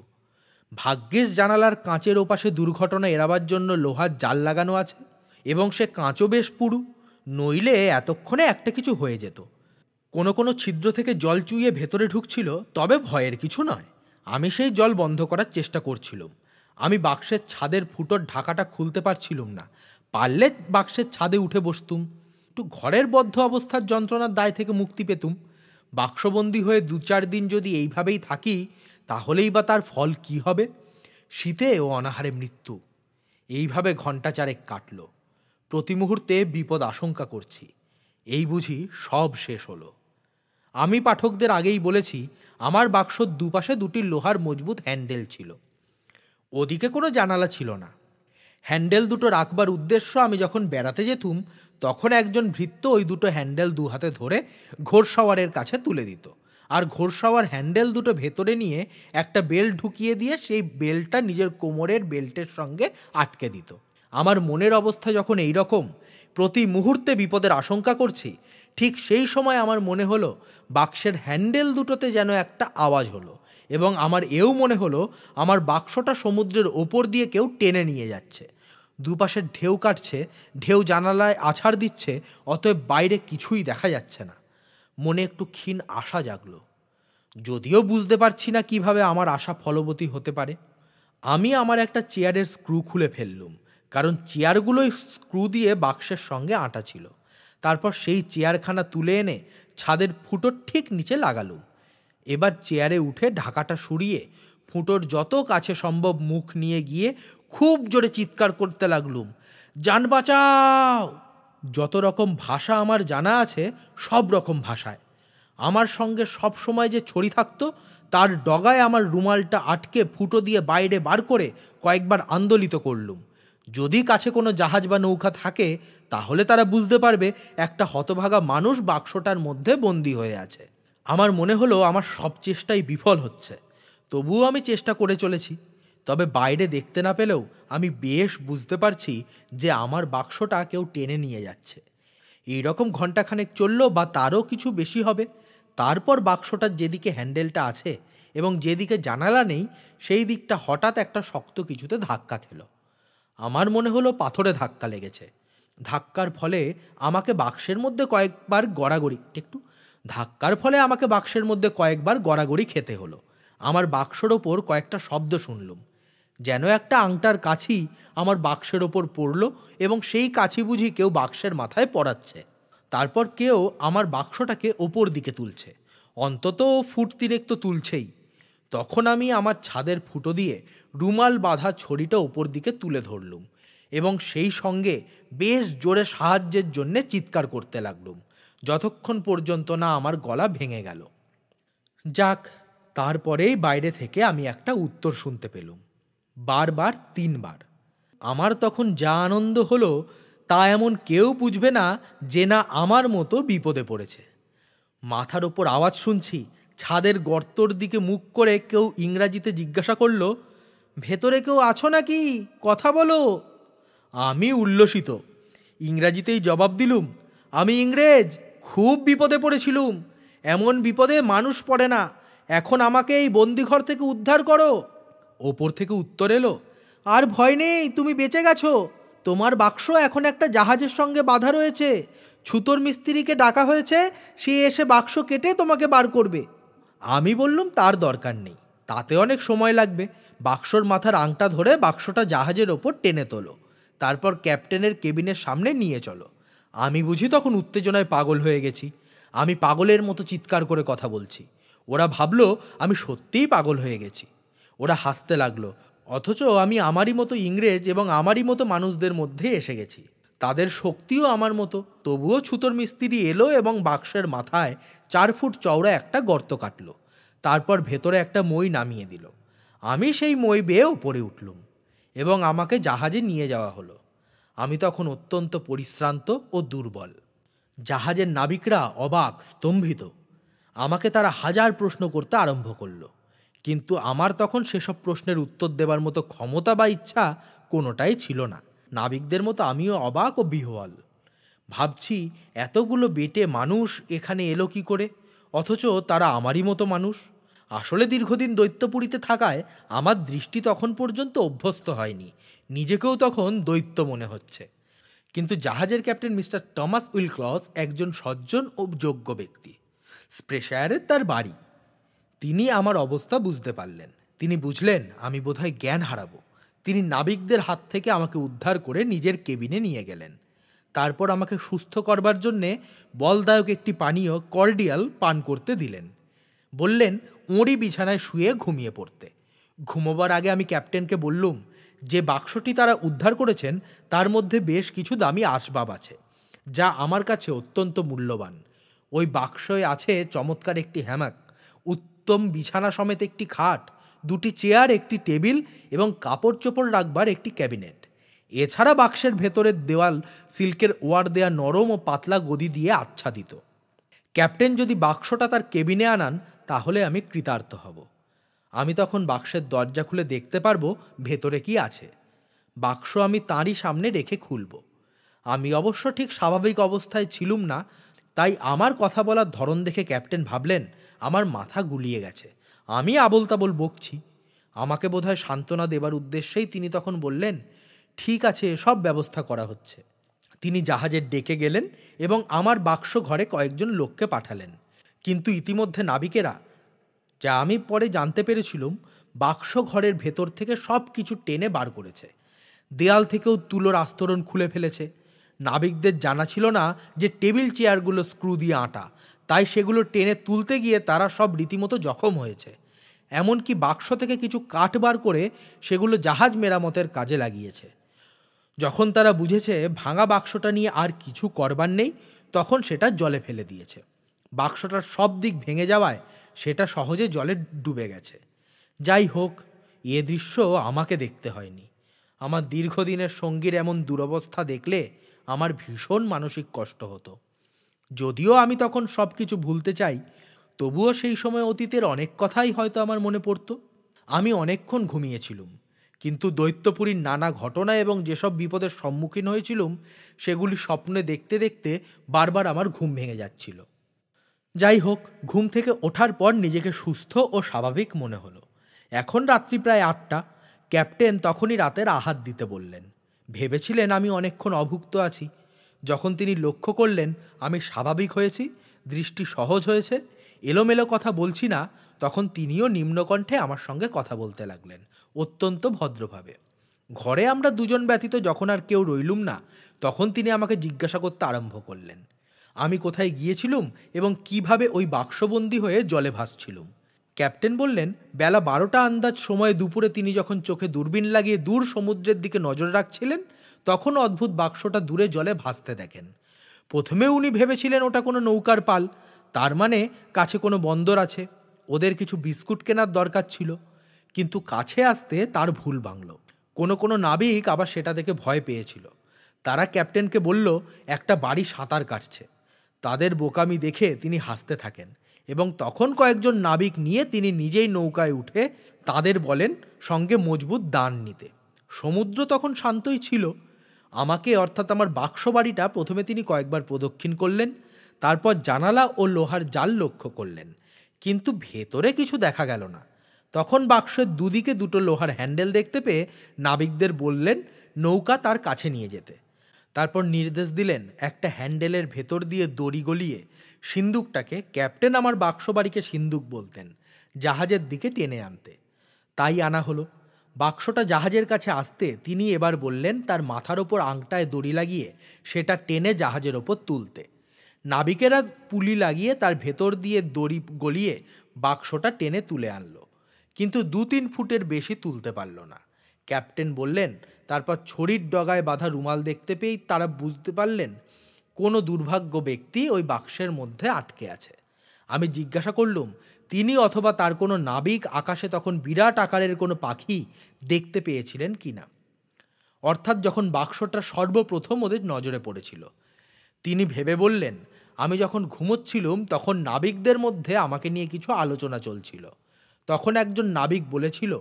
ভাগ্যিস জানালার কাঁচের ওপাশে দুর্ঘটনা এড়াবার জন্য লোহার জাল লাগানো আছে, এবং সে কাঁচও বেশ পুরু, নইলে এতক্ষণে একটা কিছু হয়ে যেত। কোনো কোনো ছিদ্র থেকে জল চুইয়ে ভেতরে ঢুকছিল, তবে ভয়ের কিছু নয়। আমি সেই জল বন্ধ করার চেষ্টা করছিলাম। আমি বাক্সের ছাদের ফুটোর ঢাকাটা খুলতে পারছিলাম না। পারলে বাক্সের ছাদে উঠে বসতুম, একটু ঘরের বদ্ধ অবস্থার যন্ত্রণার দায় থেকে মুক্তি পেতুম। বাক্সবন্দি হয়ে 2-4 দিন যদি এইভাবেই থাকি, তাহলেই বা তার ফল কি হবে? শীতে ও অনাহারে মৃত্যু। এইভাবে ঘণ্টা 4 কাটল। প্রতি মুহূর্তে বিপদ আশঙ্কা করছি। এই বুঝি সব শেষ হলো। আমি পাঠকদের আগেই বলেছি, আমার বাক্সর দুপাশে 2টি লোহার মজবুত হ্যান্ডেল ছিল। ওদিকে কোনো জানালা ছিল না। হ্যান্ডেল দুটো রাখবার উদ্দেশ্য, আমি যখন বেড়াতে যেতুম তখন একজন ভৃত্য ওই 2টো হ্যান্ডেল 2 হাতে ধরে ঘোড়সওয়ারের কাছে তুলে দিত, আর ঘোড়সওয়ার হ্যান্ডেল দুটো ভেতরে নিয়ে একটা বেল্ট ঢুকিয়ে দিয়ে সেই বেল্টটা নিজের কোমরের বেল্টের সঙ্গে আটকে দিত। আমার মনের অবস্থা যখন এই রকম, প্রতি মুহূর্তে বিপদের আশঙ্কা করছি, ঠিক সেই সময় আমার মনে হলো বাক্সের হ্যান্ডেল দুটোতে যেন একটা আওয়াজ হলো, এবং আমার এও মনে হলো আমার বাক্সটা সমুদ্রের ওপর দিয়ে কেউ টেনে নিয়ে যাচ্ছে। দুপাশের ঢেউ কাটছে, ঢেউ জানালায় আছাড় দিচ্ছে, অতএব বাইরে কিছুই দেখা যাচ্ছে না। মনে একটু ক্ষীণ আশা জাগলো, যদিও বুঝতে পারছি না কিভাবে আমার আশা ফলবতী হতে পারে। আমি আমার একটা চেয়ারের স্ক্রু খুলে ফেললুম, কারণ চেয়ারগুলোই স্ক্রু দিয়ে বাক্সের সঙ্গে আঁটা ছিল। তারপর সেই চেয়ারখানা তুলে এনে ছাদের ফুটোর ঠিক নিচে লাগালুম। এবার চেয়ারে উঠে ঢাকাটা সরিয়ে ফুটোর যত কাছে সম্ভব মুখ নিয়ে গিয়ে খুব জোরে চিৎকার করতে লাগলুম, জান বাঁচাও! যত রকম ভাষা আমার জানা আছে সব রকম ভাষায়। আমার সঙ্গে সব সময় যে ছড়ি থাকতো, তার ডগায় আমার রুমালটা আটকে ফুটো দিয়ে বাইরে বার করে কয়েকবার আন্দোলিত করলুম। যদি কাছে কোনো জাহাজ বা নৌকা থাকে, তাহলে তারা বুঝতে পারবে একটা হতভাগা মানুষ বাক্সটার মধ্যে বন্দী হয়ে আছে। আমার মনে হলো আমার সব চেষ্টাই বিফল হচ্ছে, তবুও আমি চেষ্টা করে চলেছি। তবে বাইরে দেখতে না পেলেও আমি বেশ বুঝতে পারছি যে আমার বাক্সটা কেউ টেনে নিয়ে যাচ্ছে। এইরকম ঘণ্টাখানেক চলল বা তারও কিছু বেশি হবে। তারপর বাক্সটার যেদিকে হ্যান্ডেলটা আছে এবং যেদিকে জানালা নেই, সেই দিকটা হঠাৎ একটা শক্ত কিছুতে ধাক্কা খেল। আমার মনে হলো পাথরে ধাক্কা লেগেছে। ধাক্কার ফলে আমাকে বাক্সের মধ্যে কয়েকবার গড়াগড়ি খেতে হলো। আমার বাক্সের ওপর কয়েকটা শব্দ শুনলুম, যেন একটা আংটার কাছি আমার বাক্সের ওপর পড়ল এবং সেই কাছি বুঝি কেউ বাক্সের মাথায় পড়াচ্ছে। তারপর কেউ আমার বাক্সটাকে ওপর দিকে তুলছে, অন্তত ফুট 3 তো তুলছেই। তখন আমি আমার ছাদের ফুটো দিয়ে রুমাল বাঁধা ছড়িটা ওপর দিকে তুলে ধরলুম এবং সেই সঙ্গে বেশ জোরে সাহায্যের জন্যে চিৎকার করতে লাগলুম, যতক্ষণ পর্যন্ত না আমার গলা ভেঙে গেল। যাক, তারপরেই বাইরে থেকে আমি একটা উত্তর শুনতে পেলুম, বারবার 3 বার। আমার তখন যা আনন্দ হলো তা এমন কেউ বুঝবে না যে না আমার মতো বিপদে পড়েছে। মাথার ওপর আওয়াজ শুনছি, ছাদের গর্তর দিকে মুখ করে কেউ ইংরাজিতে জিজ্ঞাসা করল, ভেতরে কেউ আছো নাকি? কথা বলো। আমি উল্লসিত ইংরাজিতেই জবাব দিলুম, আমি ইংরেজ, খুব বিপদে পড়েছিলুম। এমন বিপদে মানুষ পড়ে না, এখন আমাকে এই বন্দিঘর থেকে উদ্ধার করো। ওপর থেকে উত্তর এলো, আর ভয় নেই, তুমি বেঁচে গেছো। তোমার বাক্স এখন একটা জাহাজের সঙ্গে বাঁধা রয়েছে। ছুতোর মিস্ত্রিকে ডাকা হয়েছে, সে এসে বাক্স কেটে তোমাকে বার করবে। আমি বললুম তার দরকার নেই, তাতে অনেক সময় লাগবে। বাক্সর মাথার আংটা ধরে বাক্সটা জাহাজের ওপর টেনে তোলো, তারপর ক্যাপ্টেনের কেবিনের সামনে নিয়ে চলো। আমি বুঝি তখন উত্তেজনায় পাগল হয়ে গেছি। আমি পাগলের মতো চিৎকার করে কথা বলছি। ওরা ভাবলো আমি সত্যিই পাগল হয়ে গেছি। ওরা হাসতে লাগলো, অথচ আমি আমারই মতো ইংরেজ এবং আমারই মতো মানুষদের মধ্যে এসে গেছি। তাদের শক্তিও আমার মতো। তবুও ছুতোর মিস্ত্রি এলো এবং বাক্সের মাথায় 4 ফুট চওড়া একটা গর্ত কাটলো। তারপর ভেতরে একটা মই নামিয়ে দিল। আমি সেই মই বেয়ে ওপরে উঠলুম এবং আমাকে জাহাজে নিয়ে যাওয়া হলো। আমি তখন অত্যন্ত পরিশ্রান্ত ও দুর্বল। জাহাজের নাবিকরা অবাক, স্তম্ভিত। আমাকে তারা 1000 প্রশ্ন করতে আরম্ভ করলো, কিন্তু আমার তখন সেসব প্রশ্নের উত্তর দেবার মতো ক্ষমতা বা ইচ্ছা কোনোটাই ছিল না। নাবিকদের মতো আমিও অবাক ও বিহ্বল। ভাবছি, এতগুলো বেটে মানুষ এখানে এলো কি করে, অথচ তারা আমারই মতো মানুষ। আসলে দীর্ঘদিন দৈত্যপুরীতে থাকায় আমার দৃষ্টি তখন পর্যন্ত অভ্যস্ত হয়নি, নিজেকেও তখন দৈত্য মনে হচ্ছে। কিন্তু জাহাজের ক্যাপ্টেন মিস্টার টমাস উইলক্লস একজন সজ্জন ও যোগ্য ব্যক্তি। স্প্রেশায়ারের তার বাড়ি। তিনি আমার অবস্থা বুঝতে পারলেন। তিনি বুঝলেন আমি বোধহয় জ্ঞান হারাবো। তিনি নাবিকদের হাত থেকে আমাকে উদ্ধার করে নিজের কেবিনে নিয়ে গেলেন। তারপর আমাকে সুস্থ করবার জন্যে বলদায়ক একটি পানীয় কর্ডিয়াল পান করতে দিলেন। বললেন ওঁরই বিছানায় শুয়ে ঘুমিয়ে পড়তে। ঘুমোবার আগে আমি ক্যাপ্টেনকে বললুম যে বাক্সটি তারা উদ্ধার করেছেন তার মধ্যে বেশ কিছু দামি আসবাব আছে, যা আমার কাছে অত্যন্ত মূল্যবান। ওই বাক্সয় আছে চমৎকার একটি হ্যামাক, উত্তম বিছানা সমেত একটি খাট, 2টি চেয়ার, একটি টেবিল এবং কাপড় চোপড় রাখবার একটি ক্যাবিনেট। এছাড়া বাক্সের ভেতরের দেওয়াল সিল্কের ওয়ার দেয়া নরম ও পাতলা গদি দিয়ে আচ্ছাদিত। ক্যাপ্টেন যদি বাক্সটা তার কেবিনে আনান তাহলে আমি কৃতার্থ হব। আমি তখন বাক্সের দরজা খুলে দেখতে পারবো ভেতরে কি আছে। বাক্স আমি তাঁরই সামনে রেখে খুলব। আমি অবশ্য ঠিক স্বাভাবিক অবস্থায় ছিলুম না, তাই আমার কথা বলার ধরন দেখে ক্যাপ্টেন ভাবলেন আমার মাথা গুলিয়ে গেছে, আমি আবোল তাবোল বকছি। আমাকে বোধহয় সান্ত্বনা দেবার উদ্দেশ্যেই তিনি তখন বললেন, ঠিক আছে, সব ব্যবস্থা করা হচ্ছে। তিনি জাহাজের ডেকে গেলেন এবং আমার বাক্স ঘরে কয়েকজন লোককে পাঠালেন। কিন্তু ইতিমধ্যে নাবিকেরা, যা আমি পরে জানতে পেরেছিলাম, বাক্স ঘরের ভেতর থেকে সব কিছু টেনে বার করেছে। দেয়াল থেকেও তুলোর আস্তরণ খুলে ফেলেছে। নাবিকদের জানা ছিল না যে টেবিল চেয়ারগুলো স্ক্রু দিয়ে আঁটা, তাই সেগুলো টেনে তুলতে গিয়ে তারা সব রীতিমতো জখম হয়েছে। এমনকি বাক্স থেকে কিছু কাঠ বার করে সেগুলো জাহাজ মেরামতের কাজে লাগিয়েছে। যখন তারা বুঝেছে ভাঙা বাক্সটা নিয়ে আর কিছু করবার নেই, তখন সেটা জলে ফেলে দিয়েছে। বাক্সটার সব দিক ভেঙে যাওয়ায় সেটা সহজে জলে ডুবে গেছে। যাই হোক, এ দৃশ্য আমাকে দেখতে হয়নি। আমার দীর্ঘদিনের সঙ্গীর এমন দুরবস্থা দেখলে আমার ভীষণ মানসিক কষ্ট হতো। যদিও আমি তখন সব কিছু ভুলতে চাই, তবুও সেই সময় অতীতের অনেক কথাই হয়তো আমার মনে পড়তো। আমি অনেকক্ষণ ঘুমিয়েছিলুম, কিন্তু দৈত্যপুরীর নানা ঘটনা এবং যেসব বিপদের সম্মুখীন হয়েছিলুম সেগুলি স্বপ্নে দেখতে দেখতে বারবার আমার ঘুম ভেঙে যাচ্ছিল। যাই হোক, ঘুম থেকে ওঠার পর নিজেকে সুস্থ ও স্বাভাবিক মনে হলো। এখন রাত্রি প্রায় 8টা। ক্যাপ্টেন তখনই রাতের আহার দিতে বললেন। ভেবেছিলেন আমি অনেকক্ষণ অভুক্ত আছি। যখন তিনি লক্ষ্য করলেন আমি স্বাভাবিক হয়েছি, দৃষ্টি সহজ হয়েছে, এলোমেলো কথা বলছি না, তখন তিনিও নিম্নকণ্ঠে আমার সঙ্গে কথা বলতে লাগলেন, অত্যন্ত ভদ্রভাবে। ঘরে আমরা দুজন ব্যতীত যখন আর কেউ রইলুম না, তখন তিনি আমাকে জিজ্ঞাসা করতে আরম্ভ করলেন আমি কোথায় গিয়েছিলুম এবং কিভাবে ওই বাক্সবন্দি হয়ে জলে ভাসছিলুম। ক্যাপ্টেন বললেন, বেলা 12টা আন্দাজ সময়ে দুপুরে তিনি যখন চোখে দূরবীন লাগিয়ে দূর সমুদ্রের দিকে নজর রাখছিলেন, তখন অদ্ভুত বাক্সটা দূরে জলে ভাসতে দেখেন। প্রথমে উনি ভেবেছিলেন ওটা কোনো নৌকার পাল, তার মানে কাছে কোনো বন্দর আছে, ওদের কিছু বিস্কুট কেনার দরকার ছিল। কিন্তু কাছে আসতে তার ভুল ভাঙল। কোনো নাবিক আবার সেটা দেখে ভয় পেয়েছিল। তারা ক্যাপ্টেনকে বলল একটা বাড়ি সাঁতার কাটছে। তাদের বোকামি দেখে তিনি হাসতে থাকেন এবং তখন কয়েকজন নাবিক নিয়ে তিনি নিজেই নৌকায় উঠে তাদের বলেন সঙ্গে মজবুত দান নিতে। সমুদ্র তখন শান্তই ছিল। আমাকে, অর্থাৎ আমার বাক্স বাড়িটা প্রথমে তিনি কয়েকবার প্রদক্ষিণ করলেন, তারপর জানালা ও লোহার জাল লক্ষ্য করলেন, কিন্তু ভেতরে কিছু দেখা গেল না। তখন বাক্সের দুদিকে দুটো লোহার হ্যান্ডেল দেখতে পেয়ে নাবিকদের বললেন নৌকা তার কাছে নিয়ে যেতে। তারপর নির্দেশ দিলেন একটা হ্যান্ডেলের ভেতর দিয়ে দড়ি গলিয়ে সিন্দুকটাকে, ক্যাপ্টেন আমার বাক্স বাড়িকে সিন্দুক বলতেন, জাহাজের দিকে টেনে আনতে। তাই আনা হলো। বাক্সটা জাহাজের কাছে আসতে তিনি এবার বললেন তার মাথার ওপর আংটায় দড়ি লাগিয়ে সেটা টেনে জাহাজের ওপর তুলতে। নাবিকেরা পুলি লাগিয়ে তার ভেতর দিয়ে দড়ি গলিয়ে বাক্সটা টেনে তুলে আনলো, কিন্তু 2-3 ফুটের বেশি তুলতে পারল না। ক্যাপ্টেন বললেন, তারপর ছড়ির ডগায় বাঁধা রুমাল দেখতে পেয়েই তারা বুঝতে পারলেন কোনো দুর্ভাগ্য ব্যক্তি ওই বাক্সের মধ্যে আটকে আছে। আমি জিজ্ঞাসা করলুম তিনি অথবা তার কোনো নাবিক আকাশে তখন বিরাট আকারের কোনো পাখি দেখতে পেয়েছিলেন কিনা, অর্থাৎ যখন বাক্সটা সর্বপ্রথম ওদের নজরে পড়েছিল। তিনি ভেবে বললেন, আমি যখন ঘুমোচ্ছিলুম তখন নাবিকদের মধ্যে আমাকে নিয়ে কিছু আলোচনা চলছিল। তখন একজন নাবিক বলেছিল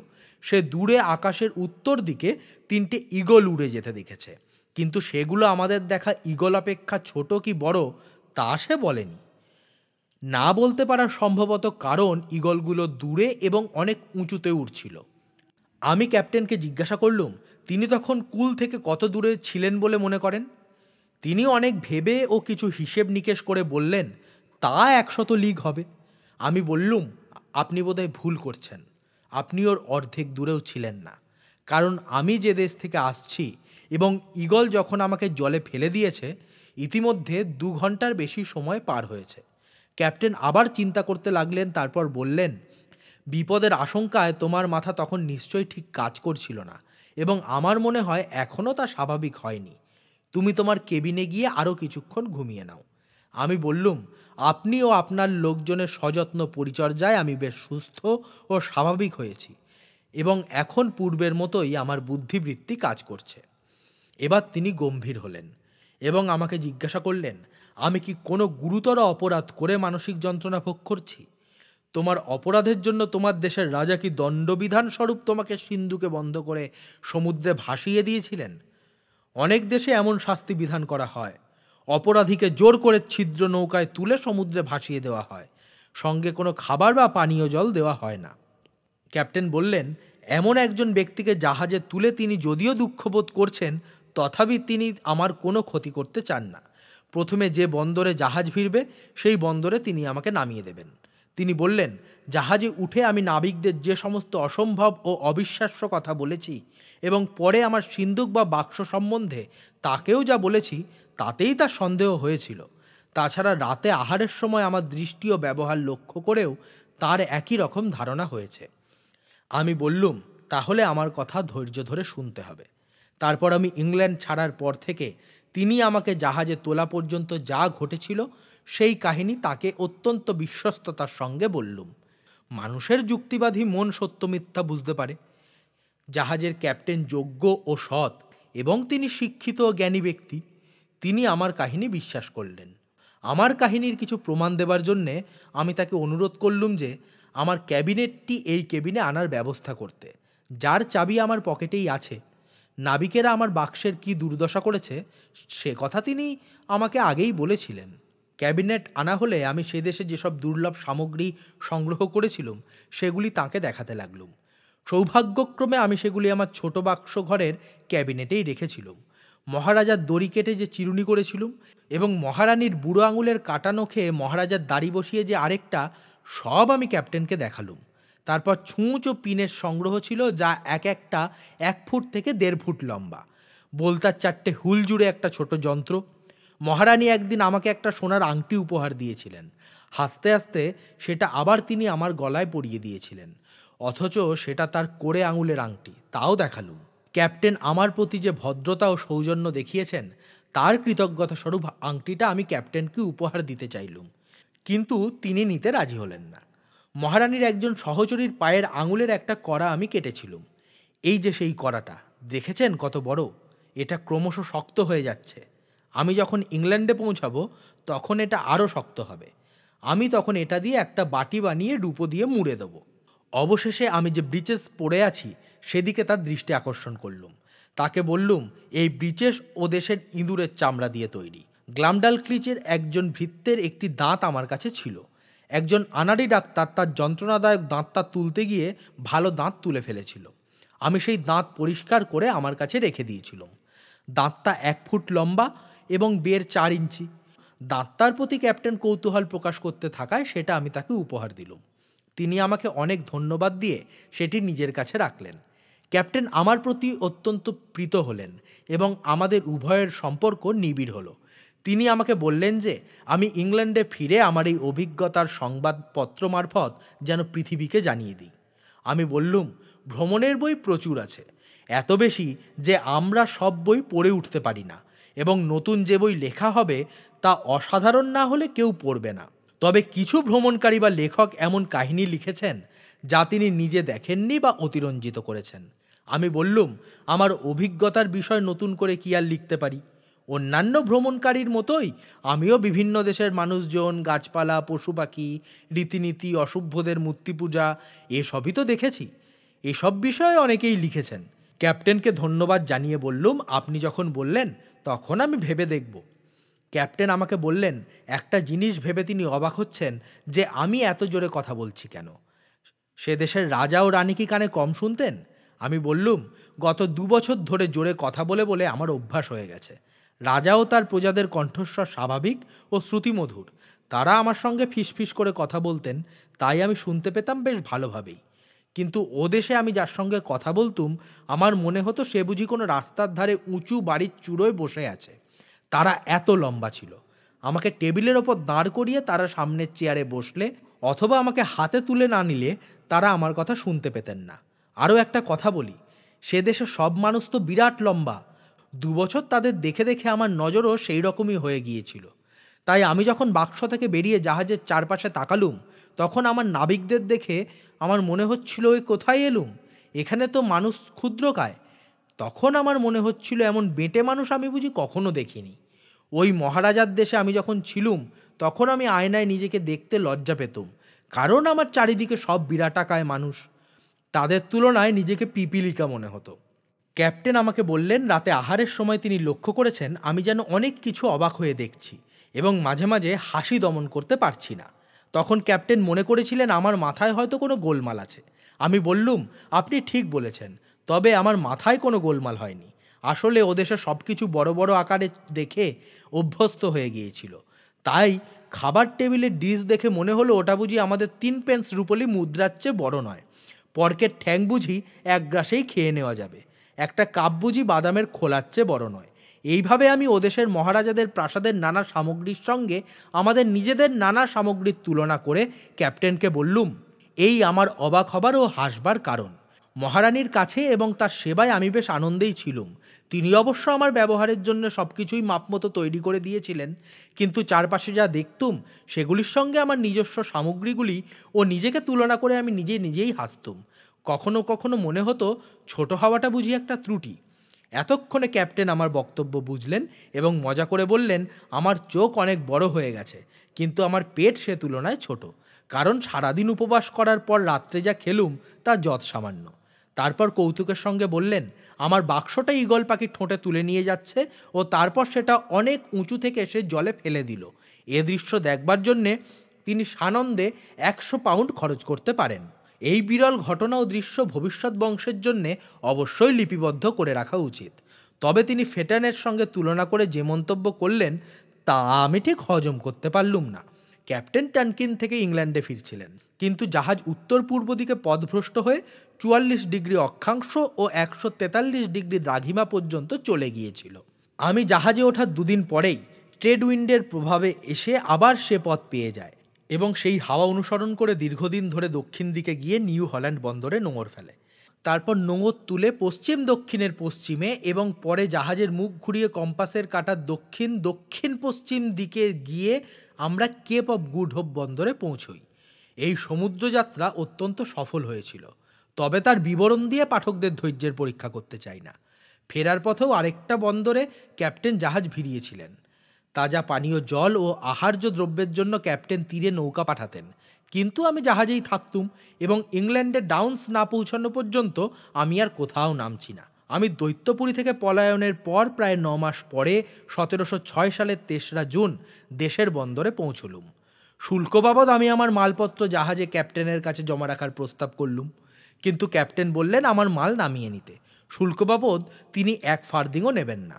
সে দূরে আকাশের উত্তর দিকে 3টে ঈগল উড়ে যেতে দেখেছে, কিন্তু সেগুলো আমাদের দেখা ঈগল অপেক্ষা ছোট কি বড় তা সে বলেনি। না বলতে পারার সম্ভবত কারণ ঈগলগুলো দূরে এবং অনেক উঁচুতে উড়ছিল। আমি ক্যাপ্টেনকে জিজ্ঞাসা করলুম তিনি তখন কুল থেকে কত দূরে ছিলেন বলে মনে করেন। তিনি অনেক ভেবে ও কিছু হিসেব নিকেশ করে বললেন তা 100 লিগ হবে। আমি বললুম আপনি বোধহয় ভুল করছেন, আপনি ওর অর্ধেক দূরেও ছিলেন না, কারণ আমি যে দেশ থেকে আসছি এবং ঈগল যখন আমাকে জলে ফেলে দিয়েছে ইতিমধ্যে 2 ঘন্টার বেশি সময় পার হয়েছে। ক্যাপ্টেন আবার চিন্তা করতে লাগলেন, তারপর বললেন, বিপদের আশঙ্কায় তোমার মাথা তখন নিশ্চয়ই ঠিক কাজ করছিল না এবং আমার মনে হয় এখনও তা স্বাভাবিক হয়নি। তুমি তোমার কেবিনে গিয়ে আরও কিছুক্ষণ ঘুমিয়ে নাও। আমি বললুম, আপনি ও আপনার লোকজনের সযত্ন পরিচর্যায় আমি বেশ সুস্থ ও স্বাভাবিক হয়েছি এবং এখন পূর্বের মতোই আমার বুদ্ধিবৃত্তি কাজ করছে। এবার তিনি গম্ভীর হলেন এবং আমাকে জিজ্ঞাসা করলেন আমি কি কোনো গুরুতর অপরাধ করে মানসিক যন্ত্রণা ভোগ করছি। তোমার অপরাধের জন্য তোমার দেশের রাজা কি দণ্ডবিধান স্বরূপ তোমাকে সিন্ধুকে বন্ধ করে সমুদ্রে ভাসিয়ে দিয়েছিলেন? অনেক দেশে এমন শাস্তি বিধান করা হয়। অপরাধীকে জোর করে ছিদ্র নৌকায় তুলে সমুদ্রে ভাসিয়ে দেওয়া হয়, সঙ্গে কোনো খাবার বা পানীয় জল দেওয়া হয় না। ক্যাপ্টেন বললেন, এমন একজন ব্যক্তিকে জাহাজে তুলে তিনি যদিও দুঃখবোধ করছেন, তথাপি তিনি আমার কোনো ক্ষতি করতে চান না। প্রথমে যে বন্দরে জাহাজ ভিড়বে সেই বন্দরে তিনি আমাকে নামিয়ে দেবেন। তিনি বললেন, জাহাজে উঠে আমি নাবিকদের যে সমস্ত অসম্ভব ও অবিশ্বাস্য কথা বলেছি এবং পরে আমার সিন্দুক বা বাক্স সম্বন্ধে তাকেও যা বলেছি, তাতেই তার সন্দেহ হয়েছিল। তাছাড়া রাতে আহারের সময় আমার দৃষ্টি ও ব্যবহার লক্ষ্য করেও তার একই রকম ধারণা হয়েছে। আমি বললুম, তাহলে আমার কথা ধৈর্য ধরে শুনতে হবে। তারপর আমি ইংল্যান্ড ছাড়ার পর থেকে তিনি আমাকে জাহাজে তোলা পর্যন্ত যা ঘটেছিল সেই কাহিনী তাকে অত্যন্ত বিশ্বস্ততার সঙ্গে বললুম। মানুষের যুক্তিবাদী মন সত্য মিথ্যা বুঝতে পারে। জাহাজের ক্যাপ্টেন যোগ্য ও সৎ এবং তিনি শিক্ষিত ও জ্ঞানী ব্যক্তি। তিনি আমার কাহিনী বিশ্বাস করলেন। আমার কাহিনীর কিছু প্রমাণ দেবার জন্যে আমি তাকে অনুরোধ করলুম যে আমার ক্যাবিনেটটি এই কেবিনে আনার ব্যবস্থা করতে, যার চাবি আমার পকেটেই আছে। নাবিকেরা আমার বাক্সের কি দুর্দশা করেছে সে কথা তিনি আমাকে আগেই বলেছিলেন। ক্যাবিনেট আনা হলে আমি সে দেশে যেসব দুর্লভ সামগ্রী সংগ্রহ করেছিলুম সেগুলি তাকে দেখাতে লাগলুম। সৌভাগ্যক্রমে আমি সেগুলি আমার ছোট বাক্স ঘরের ক্যাবিনেটেই রেখেছিলুম। মহারাজার দড়ি কেটে যে চিরুনি করেছিলুম এবং মহারানীর বুড়ো আঙুলের কাটা নখে মহারাজার দাড়ি বসিয়ে যে আরেকটা, সব আমি ক্যাপ্টেনকে দেখালুম। তারপর ছুঁচ ও পিনের সংগ্রহ ছিল, যা এক একটা 1 ফুট থেকে 1.5 ফুট লম্বা। বোলতার 4টে হুল জুড়ে একটা ছোট যন্ত্র। মহারানী একদিন আমাকে একটা সোনার আংটি উপহার দিয়েছিলেন। হাসতে হাসতে সেটা আবার তিনি আমার গলায় পরিয়ে দিয়েছিলেন, অথচ সেটা তার কোড়ে আঙুলের আংটি, তাও দেখালুম। ক্যাপ্টেন আমার প্রতি যে ভদ্রতা ও সৌজন্য দেখিয়েছেন তার কৃতজ্ঞতা স্বরূপ আংটিটা আমি ক্যাপ্টেনকে উপহার দিতে চাইলুম, কিন্তু তিনি নিতে রাজি হলেন না। মহারানীর একজন সহচরীর পায়ের আঙুলের একটা কড়া আমি কেটেছিলুম। এই যে সেই কড়াটা, দেখেছেন কত বড়? এটা ক্রমশ শক্ত হয়ে যাচ্ছে। আমি যখন ইংল্যান্ডে পৌঁছাবো তখন এটা আরও শক্ত হবে। আমি তখন এটা দিয়ে একটা বাটি বানিয়ে রূপো দিয়ে মুড়ে দেবো। অবশেষে আমি যে ব্রিচেস পরে আছি সেদিকে তার দৃষ্টি আকর্ষণ করলুম। তাকে বললুম, এই ব্রিচেস ও দেশের ইঁদুরের চামড়া দিয়ে তৈরি। গ্লামডালক্লিচের একজন ভৃত্যের একটি দাঁত আমার কাছে ছিল। একজন আনাড়ি ডাক্তার তার যন্ত্রণাদায়ক দাঁতটা তুলতে গিয়ে ভালো দাঁত তুলে ফেলেছিল। আমি সেই দাঁত পরিষ্কার করে আমার কাছে রেখে দিয়েছিলাম। দাঁতটা 1 ফুট লম্বা এবং বের 4 ইঞ্চি। দাঁতটার প্রতি ক্যাপ্টেন কৌতূহল প্রকাশ করতে থাকায় সেটা আমি তাকে উপহার দিলুম। তিনি আমাকে অনেক ধন্যবাদ দিয়ে সেটি নিজের কাছে রাখলেন। ক্যাপ্টেন আমার প্রতি অত্যন্ত প্রীত হলেন এবং আমাদের উভয়ের সম্পর্ক নিবিড় হলো। তিনি আমাকে বললেন যে আমি ইংল্যান্ডে ফিরে আমার এই অভিজ্ঞতার সংবাদপত্র মারফত যেন পৃথিবীকে জানিয়ে দিই। আমি বললুম, ভ্রমণের বই প্রচুর আছে, এত বেশি যে আমরা সব বই পড়ে উঠতে পারি না, এবং নতুন যে বই লেখা হবে তা অসাধারণ না হলে কেউ পড়বে না। তবে কিছু ভ্রমণকারী বা লেখক এমন কাহিনী লিখেছেন যা তিনি নিজে দেখেননি বা অতিরঞ্জিত করেছেন। আমি বললুম, আমার অভিজ্ঞতার বিষয় নতুন করে কি আর লিখতে পারি? অন্যান্য ভ্রমণকারীর মতোই আমিও বিভিন্ন দেশের মানুষজন, গাছপালা, পশু পাখি, রীতিনীতি, অসভ্যদের মূর্তি পূজা এসবই তো দেখেছি। এসব বিষয়ে অনেকেই লিখেছেন। ক্যাপ্টেনকে ধন্যবাদ জানিয়ে বললুম, আপনি যখন বললেন তখন আমি ভেবে দেখব। ক্যাপ্টেন আমাকে বললেন, একটা জিনিস ভেবে তিনি অবাক হচ্ছেন যে আমি এত জোরে কথা বলছি কেন। সে দেশের রাজা ও রানী কি কানে কম শুনতেন? আমি বললুম, গত 2 বছর ধরে জোরে কথা বলে বলে আমার অভ্যাস হয়ে গেছে। রাজাও তার প্রজাদের কণ্ঠস্বর স্বাভাবিক ও শ্রুতিমধুর। তারা আমার সঙ্গে ফিসফিস করে কথা বলতেন, তাই আমি শুনতে পেতাম বেশ ভালোভাবেই। কিন্তু ও দেশে আমি যার সঙ্গে কথা বলতুম আমার মনে হতো সে বুঝি কোনো রাস্তার ধারে উঁচু বাড়ির চূড়োয় বসে আছে। তারা এত লম্বা ছিল। আমাকে টেবিলের ওপর দাঁড় করিয়ে তারা সামনের চেয়ারে বসলে অথবা আমাকে হাতে তুলে না নিলে তারা আমার কথা শুনতে পেতেন না। আরও একটা কথা বলি, সে দেশে সব মানুষ তো বিরাট লম্বা। 2 বছর তাদের দেখে দেখে আমার নজরও সেই রকমই হয়ে গিয়েছিল। তাই আমি যখন বাক্স থেকে বেরিয়ে জাহাজের চারপাশে তাকালুম তখন আমার নাবিকদের দেখে আমার মনে হচ্ছিল, ওই কোথায় এলুম, এখানে তো মানুষ ক্ষুদ্রকায়। তখন আমার মনে হচ্ছিল এমন বেঁটে মানুষ আমি বুঝি কখনো দেখিনি। ওই মহারাজার দেশে আমি যখন ছিলুম তখন আমি আয়নায় নিজেকে দেখতে লজ্জা পেতুম, কারণ আমার চারিদিকে সব বিরাটাকায় মানুষ, তাদের তুলনায় নিজেকে পিপিলিকা মনে হতো। ক্যাপ্টেন আমাকে বললেন, রাতে আহারের সময় তিনি লক্ষ্য করেছেন আমি যেন অনেক কিছু অবাক হয়ে দেখছি এবং মাঝে মাঝে হাসি দমন করতে পারছি না। তখন ক্যাপ্টেন মনে করেছিলেন আমার মাথায় হয়তো কোনো গোলমাল আছে। আমি বললুম, আপনি ঠিক বলেছেন, তবে আমার মাথায় কোনো গোলমাল হয়নি। আসলে ওদেশে সব কিছু বড় বড় আকারে দেখে অভ্যস্ত হয়ে গিয়েছিল, তাই খাবার টেবিলের ডিশ দেখে মনে হলো ওটা বুঝি আমাদের 3 পেন্স রুপোলি মুদ্রার চেয়ে বড় নয়। পর্কের ঠ্যাং বুঝি এক গ্রাসেই খেয়ে নেওয়া যাবে। একটা কাপ বুঝি বাদামের খোলার চেয়ে বড় নয়। এইভাবে আমি ওদেশের মহারাজাদের প্রাসাদের নানা সামগ্রীর সঙ্গে আমাদের নিজেদের নানা সামগ্রীর তুলনা করে ক্যাপ্টেনকে বললুম, এই আমার অবাক হবার ও হাসবার কারণ। মহারানীর কাছে এবং তার সেবায় আমি বেশ আনন্দেই ছিলুম। তিনি অবশ্য আমার ব্যবহারের জন্য সব কিছুই মাপমতো তৈরি করে দিয়েছিলেন, কিন্তু চারপাশে যা দেখতুম সেগুলির সঙ্গে আমার নিজস্ব সামগ্রীগুলি ও নিজেকে তুলনা করে আমি নিজেই হাসতুম। কখনো কখনো মনে হতো ছোট হওয়াটা বুঝি একটা ত্রুটি। এতক্ষণে ক্যাপ্টেন আমার বক্তব্য বুঝলেন এবং মজা করে বললেন, আমার চোখ অনেক বড় হয়ে গেছে, কিন্তু আমার পেট সে তুলনায় ছোট, কারণ সারাদিন উপবাস করার পর রাত্রে যা খেলুম তা যৎ সামান্য। তারপর কৌতুকের সঙ্গে বললেন, আমার বাক্সটা ঈগল পাখির ঠোঁটে তুলে নিয়ে যাচ্ছে ও তারপর সেটা অনেক উঁচু থেকে সে জলে ফেলে দিল। এ দৃশ্য দেখবার জন্যে তিনি সানন্দে 100 পাউন্ড খরচ করতে পারেন। এই বিরল ঘটনা ও দৃশ্য ভবিষ্যৎ বংশের জন্যে অবশ্যই লিপিবদ্ধ করে রাখা উচিত। তবে তিনি ফেটানের সঙ্গে তুলনা করে যে মন্তব্য করলেন তা আমি ঠিক হজম করতে পারলুম না। ক্যাপ্টেন টানকিন থেকে ইংল্যান্ডে ফিরছিলেন, কিন্তু জাহাজ উত্তর পূর্ব দিকে পথভ্রষ্ট হয়ে 44 ডিগ্রি অক্ষাংশ ও 143 ডিগ্রি দ্রাঘিমা পর্যন্ত চলে গিয়েছিল। আমি জাহাজে ওঠার 2 দিন পরেই ট্রেড উইন্ডের প্রভাবে এসে আবার সে পথ পেয়ে যায় এবং সেই হাওয়া অনুসরণ করে দীর্ঘদিন ধরে দক্ষিণ দিকে গিয়ে নিউ হল্যান্ড বন্দরে নোঙর ফেলে। তারপর নোঙর তুলে পশ্চিম দক্ষিণের পশ্চিমে এবং পরে জাহাজের মুখ ঘুরিয়ে কম্পাসের কাঁটার দক্ষিণ দক্ষিণ পশ্চিম দিকে গিয়ে আমরা কেপ অফ গুড হোপ বন্দরে পৌঁছই। এই সমুদ্রযাত্রা অত্যন্ত সফল হয়েছিল, তবে তার বিবরণ দিয়ে পাঠকদের ধৈর্যের পরীক্ষা করতে চাই না। ফেরার পথেও আরেকটা বন্দরে ক্যাপ্টেন জাহাজ ভিড়িয়েছিলেন। তাজা পানীয় জল ও আহার্য দ্রব্যের জন্য ক্যাপ্টেন তীরে নৌকা পাঠাতেন, কিন্তু আমি জাহাজেই থাকতুম এবং ইংল্যান্ডে ডাউন্স না পৌঁছানো পর্যন্ত আমি আর কোথাও নামছি না। আমি দৈত্যপুরী থেকে পলায়নের পর প্রায় 9 মাস পরে 1706 সালের 3রা জুন দেশের বন্দরে পৌঁছলুম। শুল্ক বাবদ আমি আমার মালপত্র জাহাজে ক্যাপ্টেনের কাছে জমা রাখার প্রস্তাব করলুম, কিন্তু ক্যাপ্টেন বললেন আমার মাল নামিয়ে নিতে। শুল্ক বাবদ তিনি 1 ফার্দিংও নেবেন না।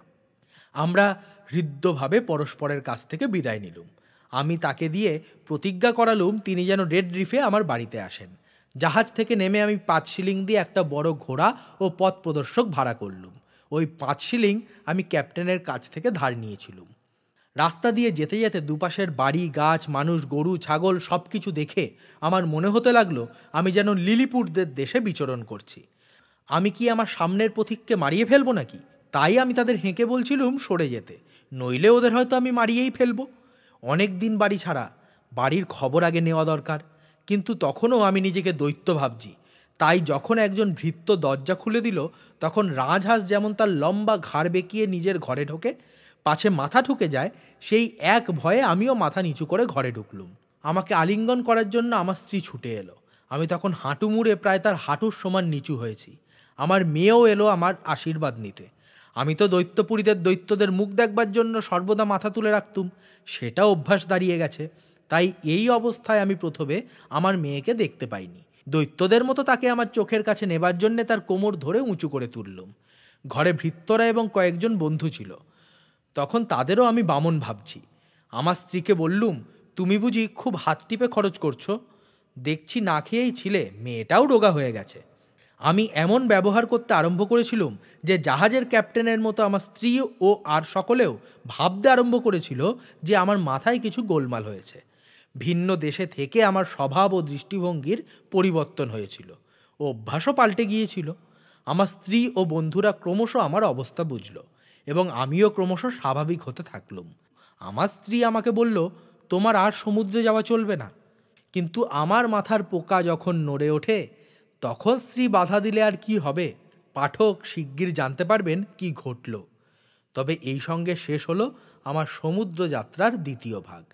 আমরা হৃদ্যভাবে পরস্পরের কাছ থেকে বিদায় নিলুম। আমি তাকে দিয়ে প্রতিজ্ঞা করালুম তিনি যেন রেড রিফে আমার বাড়িতে আসেন। জাহাজ থেকে নেমে আমি 5 শিলিং দিয়ে একটা বড় ঘোড়া ও পথ প্রদর্শক ভাড়া করলুম। ওই 5 শিলিং আমি ক্যাপ্টেনের কাছ থেকে ধার নিয়েছিলুম। রাস্তা দিয়ে যেতে যেতে দুপাশের বাড়ি, গাছ, মানুষ, গরু, ছাগল সব কিছু দেখে আমার মনে হতে লাগলো আমি যেন লিলিপুটদের দেশে বিচরণ করছি। আমি কি আমার সামনের পথিককে মারিয়ে ফেলবো নাকি? তাই আমি তাদের হেঁকে বলছিলুম সরে যেতে, নইলে ওদের হয়তো আমি মারিয়েই ফেলবো। অনেক দিন বাড়ি ছাড়া, বাড়ির খবর আগে নেওয়া দরকার। কিন্তু তখনও আমি নিজেকে দৈত্য ভাবছি। তাই যখন একজন ভৃত্য দরজা খুলে দিল, তখন রাজহাঁস যেমন তার লম্বা ঘাড় বেঁকিয়ে নিজের ঘরে ঢোকে, পাছে মাথা ঠুকে যায়, সেই এক ভয়ে আমিও মাথা নিচু করে ঘরে ঢুকলুম। আমাকে আলিঙ্গন করার জন্য আমার স্ত্রী ছুটে এলো। আমি তখন হাঁটু মুড়ে প্রায় তার হাঁটুর সমান নিচু হয়েছি। আমার মেয়েও এলো আমার আশীর্বাদ নিতে। আমি তো দৈত্যপুরীদের দৈত্যদের মুখ দেখবার জন্য সর্বদা মাথা তুলে রাখতুম, সেটা অভ্যাস দাঁড়িয়ে গেছে। তাই এই অবস্থায় আমি প্রথমে আমার মেয়েকে দেখতে পাইনি। দৈত্যদের মতো তাকে আমার চোখের কাছে নেবার জন্যে তার কোমর ধরে উঁচু করে তুললুম। ঘরে ভৃত্যরা এবং কয়েকজন বন্ধু ছিল, তখন তাদেরও আমি বামন ভাবছি। আমার স্ত্রীকে বললুম, তুমি বুঝি খুব হাত টিপে খরচ করছো? দেখছি না খেয়েই ছিলে, মেয়েটাও রোগা হয়ে গেছে। আমি এমন ব্যবহার করতে আরম্ভ করেছিলুম যে জাহাজের ক্যাপ্টেনের মতো আমার স্ত্রী ও আর সকলেও ভাবতে আরম্ভ করেছিল যে আমার মাথায় কিছু গোলমাল হয়েছে। ভিন্ন দেশে থেকে আমার স্বভাব ও দৃষ্টিভঙ্গির পরিবর্তন হয়েছিল, অভ্যাসও পাল্টে গিয়েছিল। আমার স্ত্রী ও বন্ধুরা ক্রমশ আমার অবস্থা বুঝল এবং আমিও ক্রমশ স্বাভাবিক হতে থাকলুম। আমার স্ত্রী আমাকে বলল, তোমার আর সমুদ্রে যাওয়া চলবে না। কিন্তু আমার মাথার পোকা যখন নড়ে ওঠে, তখন স্ত্রী বাধা দিলে আর কি হবে? পাঠক শিগগির জানতে পারবেন কি ঘটল। তবে এই সঙ্গে শেষ হলো আমার সমুদ্র যাত্রার 2য় ভাগ।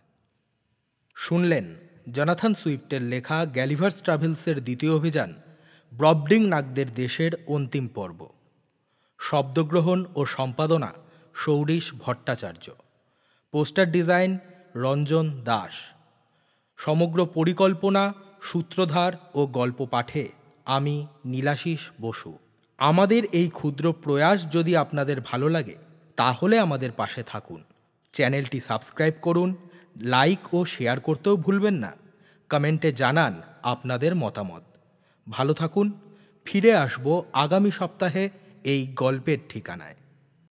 শুনলেন জনাথন সুইফটের লেখা গ্যালিভার্স ট্রাভেলসের দ্বিতীয় অভিযান ব্রবডিং নাগদের দেশের অন্তিম পর্ব। শব্দগ্রহণ ও সম্পাদনা সৌরিশ ভট্টাচার্য। Poster design Ranjan Das. সমগ্র পরিকল্পনা, সূত্রধার ও গল্প পাঠে আমি নীলাশিস বসু। আমাদের এই ক্ষুদ্র প্রয়াস যদি আপনাদের ভালো লাগে তাহলে আমাদের পাশে থাকুন। চ্যানেলটি সাবস্ক্রাইব করুন, লাইক ও শেয়ার করতেও ভুলবেন না। কমেন্টে জানান আপনাদের মতামত। ভালো থাকুন। ফিরে আসব আগামী সপ্তাহে এই গল্পের ঠিকানায়।